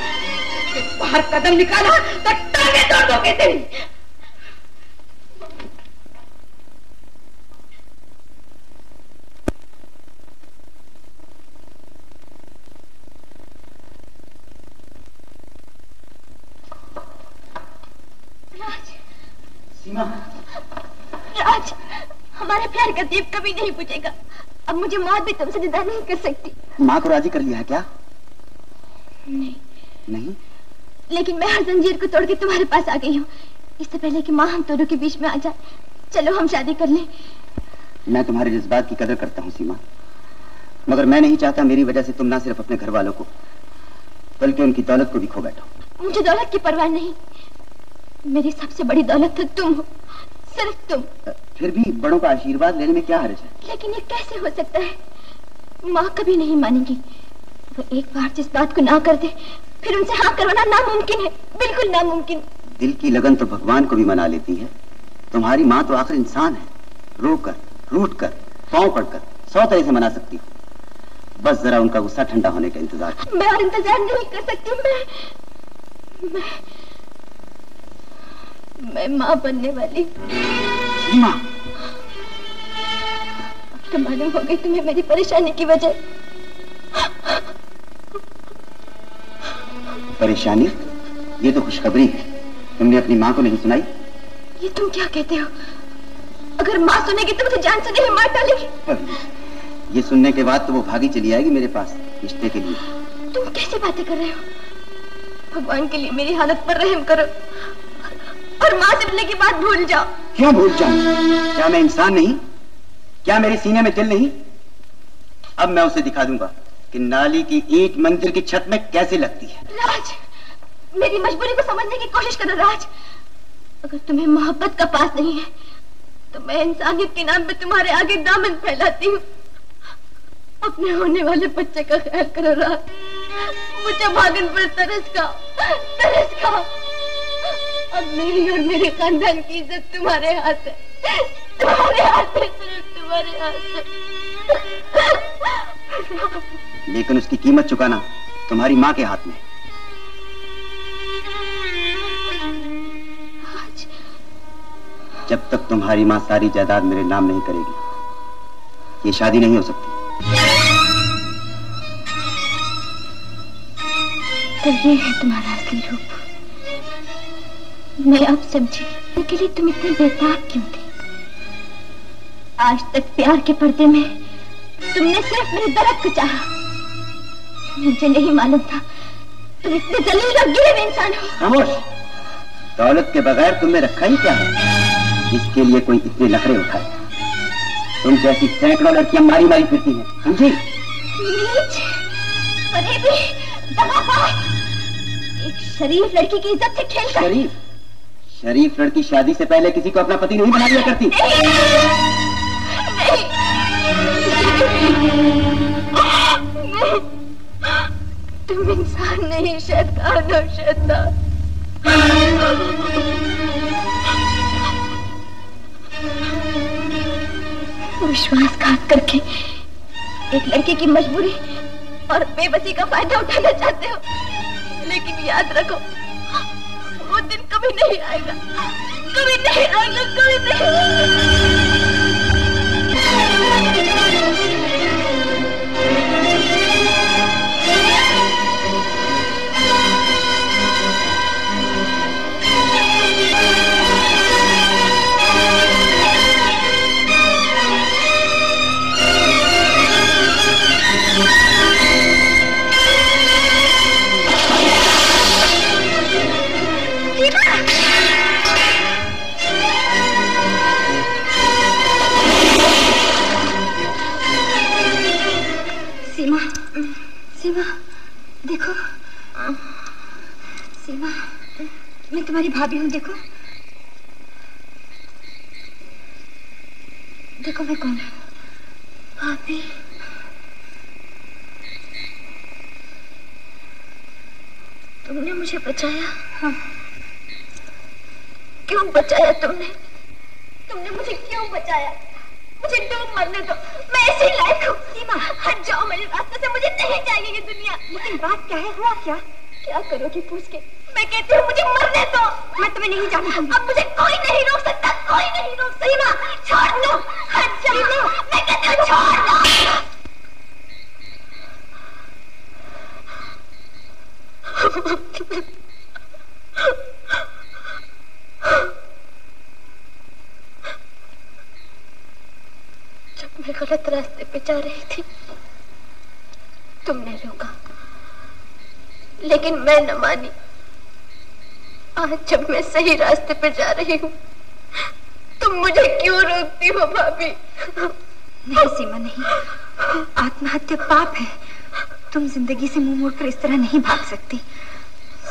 E: बाहर कदम निकाला तो टांगे तोड़ दोगे तेरी।
G: सीमा।
B: राज, हमारे प्यार का दीप कभी नहीं बुझेगा। अब मुझे मौत भी तुमसे जुदा नहीं कर सकती।
G: माँ को राजी कर लिया है क्या?
B: नहीं। लेकिन मैं हर जंजीर को तोड़ के तुम्हारे पास आ गई हूँ, इससे पहले कि माँ हम दोनों के बीच में आ जाए। चलो हम शादी कर लें।
G: मैं तुम्हारे जज्बात की कदर करता हूँ सीमा, मगर मैं नहीं चाहता मेरी वजह से तुम ना सिर्फ अपने घर वालों को बल्कि उनकी दौलत को भी खो बैठो।
B: मुझे दौलत की परवाह नहीं, मेरी सबसे बड़ी दौलत तो तुम हो, सिर्फ तुम।
G: फिर भी बड़ों का आशीर्वाद लेने में क्या हर्ज है?
B: लेकिन ये कैसे हो सकता है? माँ कभी नहीं मानेंगी। वो एक बार जिस बात को ना कर दे फिर उनसे हाँ करवाना नामुमकिन है, बिल्कुल नामुमकिन।
G: दिल की लगन तो भगवान को भी मना लेती है। तुम्हारी माँ तो आखिर इंसान है, रोकर रूठ कर पाँव पड़कर 100 तरह से मना सकती हो। बस जरा उनका गुस्सा ठंडा होने का इंतजार।
B: मैं और इंतजार नहीं कर सकती। मैं माँ बनने वाली।
G: माँ,
B: अब तो मालूम हो गई तुम्हें मेरी परेशानी की वजह।
G: परेशानी? ये तो खुशखबरी है। तुमने अपनी माँ को नहीं सुनाई?
B: ये तुम क्या कहते हो? अगर माँ सुनेगी तो मुझे जान से नहीं मार डालेगी।
G: ये सुनने के बाद तो वो भागी चली आएगी मेरे पास रिश्ते के लिए।
B: तुम कैसी बातें कर रहे हो? भगवान के लिए मेरी हालत पर रहम करो और माँ से मिलने की बात भूल जाओ।
G: क्यों भूल जाऊं? क्या मैं इंसान नहीं? क्या मेरे सीने में दिल नहीं? अब मैं उसे दिखा दूंगा कि नाली की ईंट मंदिर की छत में कैसे लगती है।
B: राज, मेरी मजबूरी को समझने की कोशिश करो राज। अगर तुम्हें मोहब्बत का पास नहीं है तो मैं इंसानियत के नाम पे तुम्हारे आगे दामन फैलाती हूँ। अपने होने वाले बच्चे का ख्याल करो राज। मुझे भागन पर तरस खाओ। अब मेरी और मेरे खानदान की इज्जत तुम्हारे हाथ है, तुम्हारे हाथ है, सिर्फ तुम्हारे हाथ है।
G: लेकिन उसकी कीमत चुकाना तुम्हारी माँ के हाथ में। जब तक तुम्हारी माँ सारी जायदाद मेरे नाम नहीं करेगी, ये शादी नहीं हो सकती।
B: तो ये है तुम्हारा असली रूप। मैं अब समझी के लिए तुम इतने बेताब क्यों थे। आज तक प्यार के पर्दे में तुमने सिर्फ मेरे दर्द को चाहा। मुझे नहीं मालूम था तुम इतने जलील और गिरे हुए इंसान हो।
G: खामोश। दौलत के बगैर तुम्हें रखा ही क्या है जिसके लिए कोई इतने नखरे उठाए। तुम जैसी सैकड़ों लड़कियां मारी मारी फिरती हैं, समझी?
B: एक शरीफ लड़की की इज्जत से खेलकर।
G: शरीफ लड़की शादी से पहले किसी को अपना पति नहीं बना लिया करती।
B: नहीं। तुम इंसान नहीं, शैतान हो, शैतान। विश्वासघात करके एक लड़के की मजबूरी और बेबसी का फायदा उठाना चाहते हो, लेकिन याद रखो वो दिन कभी नहीं आएगा, कभी नहीं आएगा, कभी नहीं। सीमा, देखो। सीमा, मैं तुम्हारी भाभी हूँ, देखो। देखो मैं कौन हूँ। भाभी। तुमने मुझे बचाया? हाँ। क्यों बचाया तुमने? तुमने मुझे क्यों बचाया? मुझे डूब मरने दो, मैं ऐसे ही लायक हूँ। सीमा, हट जाओ मेरे रास्ते से, मुझे नहीं चाहिए ये दुनिया। लेकिन बात क्या है, हुआ क्या? क्या करोगी पूछ के? मैं कहती हूँ मुझे मरने दो। मैं तुम्हें नहीं जाने दूंगी। अब मुझे कोई नहीं रोक सकता, कोई नहीं रोक सकता। सीमा, छोड़ दो, हट जाओ। मैं कहती हूँ छोड़ दो। जब मैं गलत रास्ते पे जा रही थी तुमने रोका, लेकिन मैं न मानी। आज जब मैं सही रास्ते पे जा रही हूँ तुम मुझे क्यों रोकती हो भाभी? नहीं सीमा, नहीं। आत्महत्या पाप है। तुम जिंदगी से मुंह मोड़कर इस तरह नहीं भाग सकती।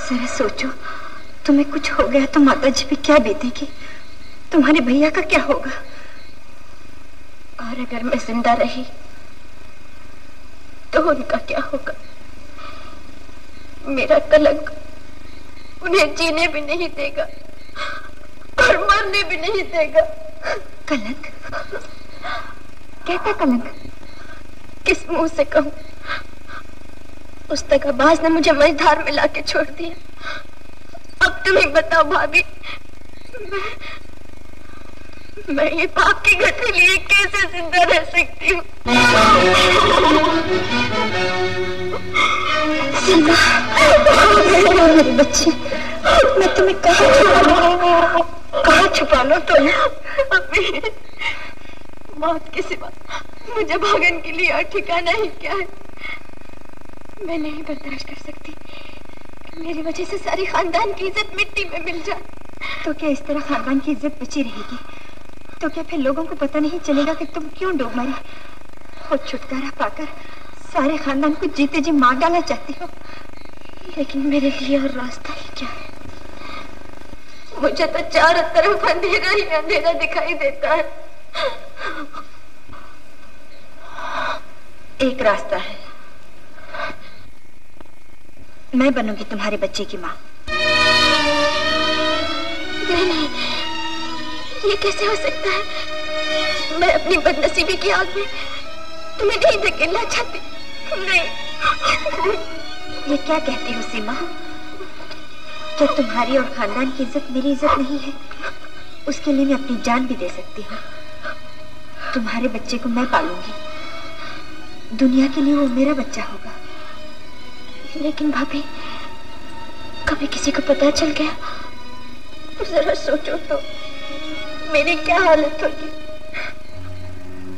B: जरा सोचो, तुम्हें कुछ हो गया तो माताजी पे क्या बीतेगी, तुम्हारे भैया का क्या होगा? और अगर मैं जिंदा रही तो उनका क्या होगा? मेरा कलंक उन्हें जीने भी नहीं देगा और मरने भी नहीं देगा। कलंक? कहता कलंक? किस मुंह से कहूं? उस दगाबाज ने मुझे मझधार में लाके छोड़ दिया। अब तुम ही बताओ भाभी, मैं ये पाप की घटना लिए कैसे जिंदा रह सकती हूँ? सीमा, मेरी बच्ची, मैं तुम्हें कहाँ छुपा लूं तुम्हें? मौत के सिवा मुझे भागन के लिए और ठिकाना ही क्या है? मैं नहीं बर्दाश्त कर सकती कि मेरी वजह से सारी खानदान की इज्जत मिट्टी में मिल जाए। तो क्या इस तरह खानदान की इज्जत बची रहेगी? तो क्या फिर लोगों को पता नहीं चलेगा कि तुम क्यों डूब मरी? और छुटकारा पाकर सारे खानदान को जीते जी मार डालना चाहती हो। लेकिन मेरे लिए और रास्ता ही क्या है? मुझे तो चारों तरफ अंधेरा ही अंधेरा दिखाई देता है। एक रास्ता है, मैं बनूंगी तुम्हारे बच्चे की माँ। नहीं, ये कैसे हो सकता है? मैं अपनी बदनसीबी की आग में तुम्हें नहीं धकेलना चाहती। नहीं, ये क्या कहती हो सीमा? क्या तुम्हारी और खानदान की इज्जत मेरी इज्जत नहीं है? उसके लिए मैं अपनी जान भी दे सकती हूँ। तुम्हारे बच्चे को मैं पालूंगी, दुनिया के लिए वो मेरा बच्चा होगा।
L: लेकिन भाभी, कभी किसी को पता चल गया तो जरा सोचो तो मेरी क्या हालत होगी।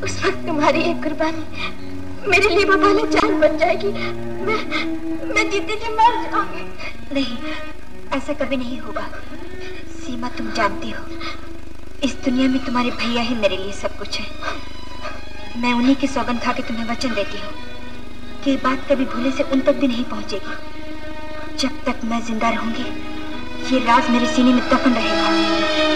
L: उस वक्त तुम्हारी एक कुर्बानी मेरे लिए बबाले जान बन जाएगी। मैं जीते जी मर जाऊंगी।
B: नहीं, ऐसा कभी नहीं होगा सीमा। तुम जानती हो इस दुनिया में तुम्हारे भैया ही मेरे लिए सब कुछ है। मैं उन्हीं की सौगंध खा के तुम्हें वचन देती हूँ कि बात कभी भूले से उन तक भी नहीं पहुंचेगी। जब तक मैं जिंदा रहूंगी ये राज मेरे सीने में दफन रहेगा।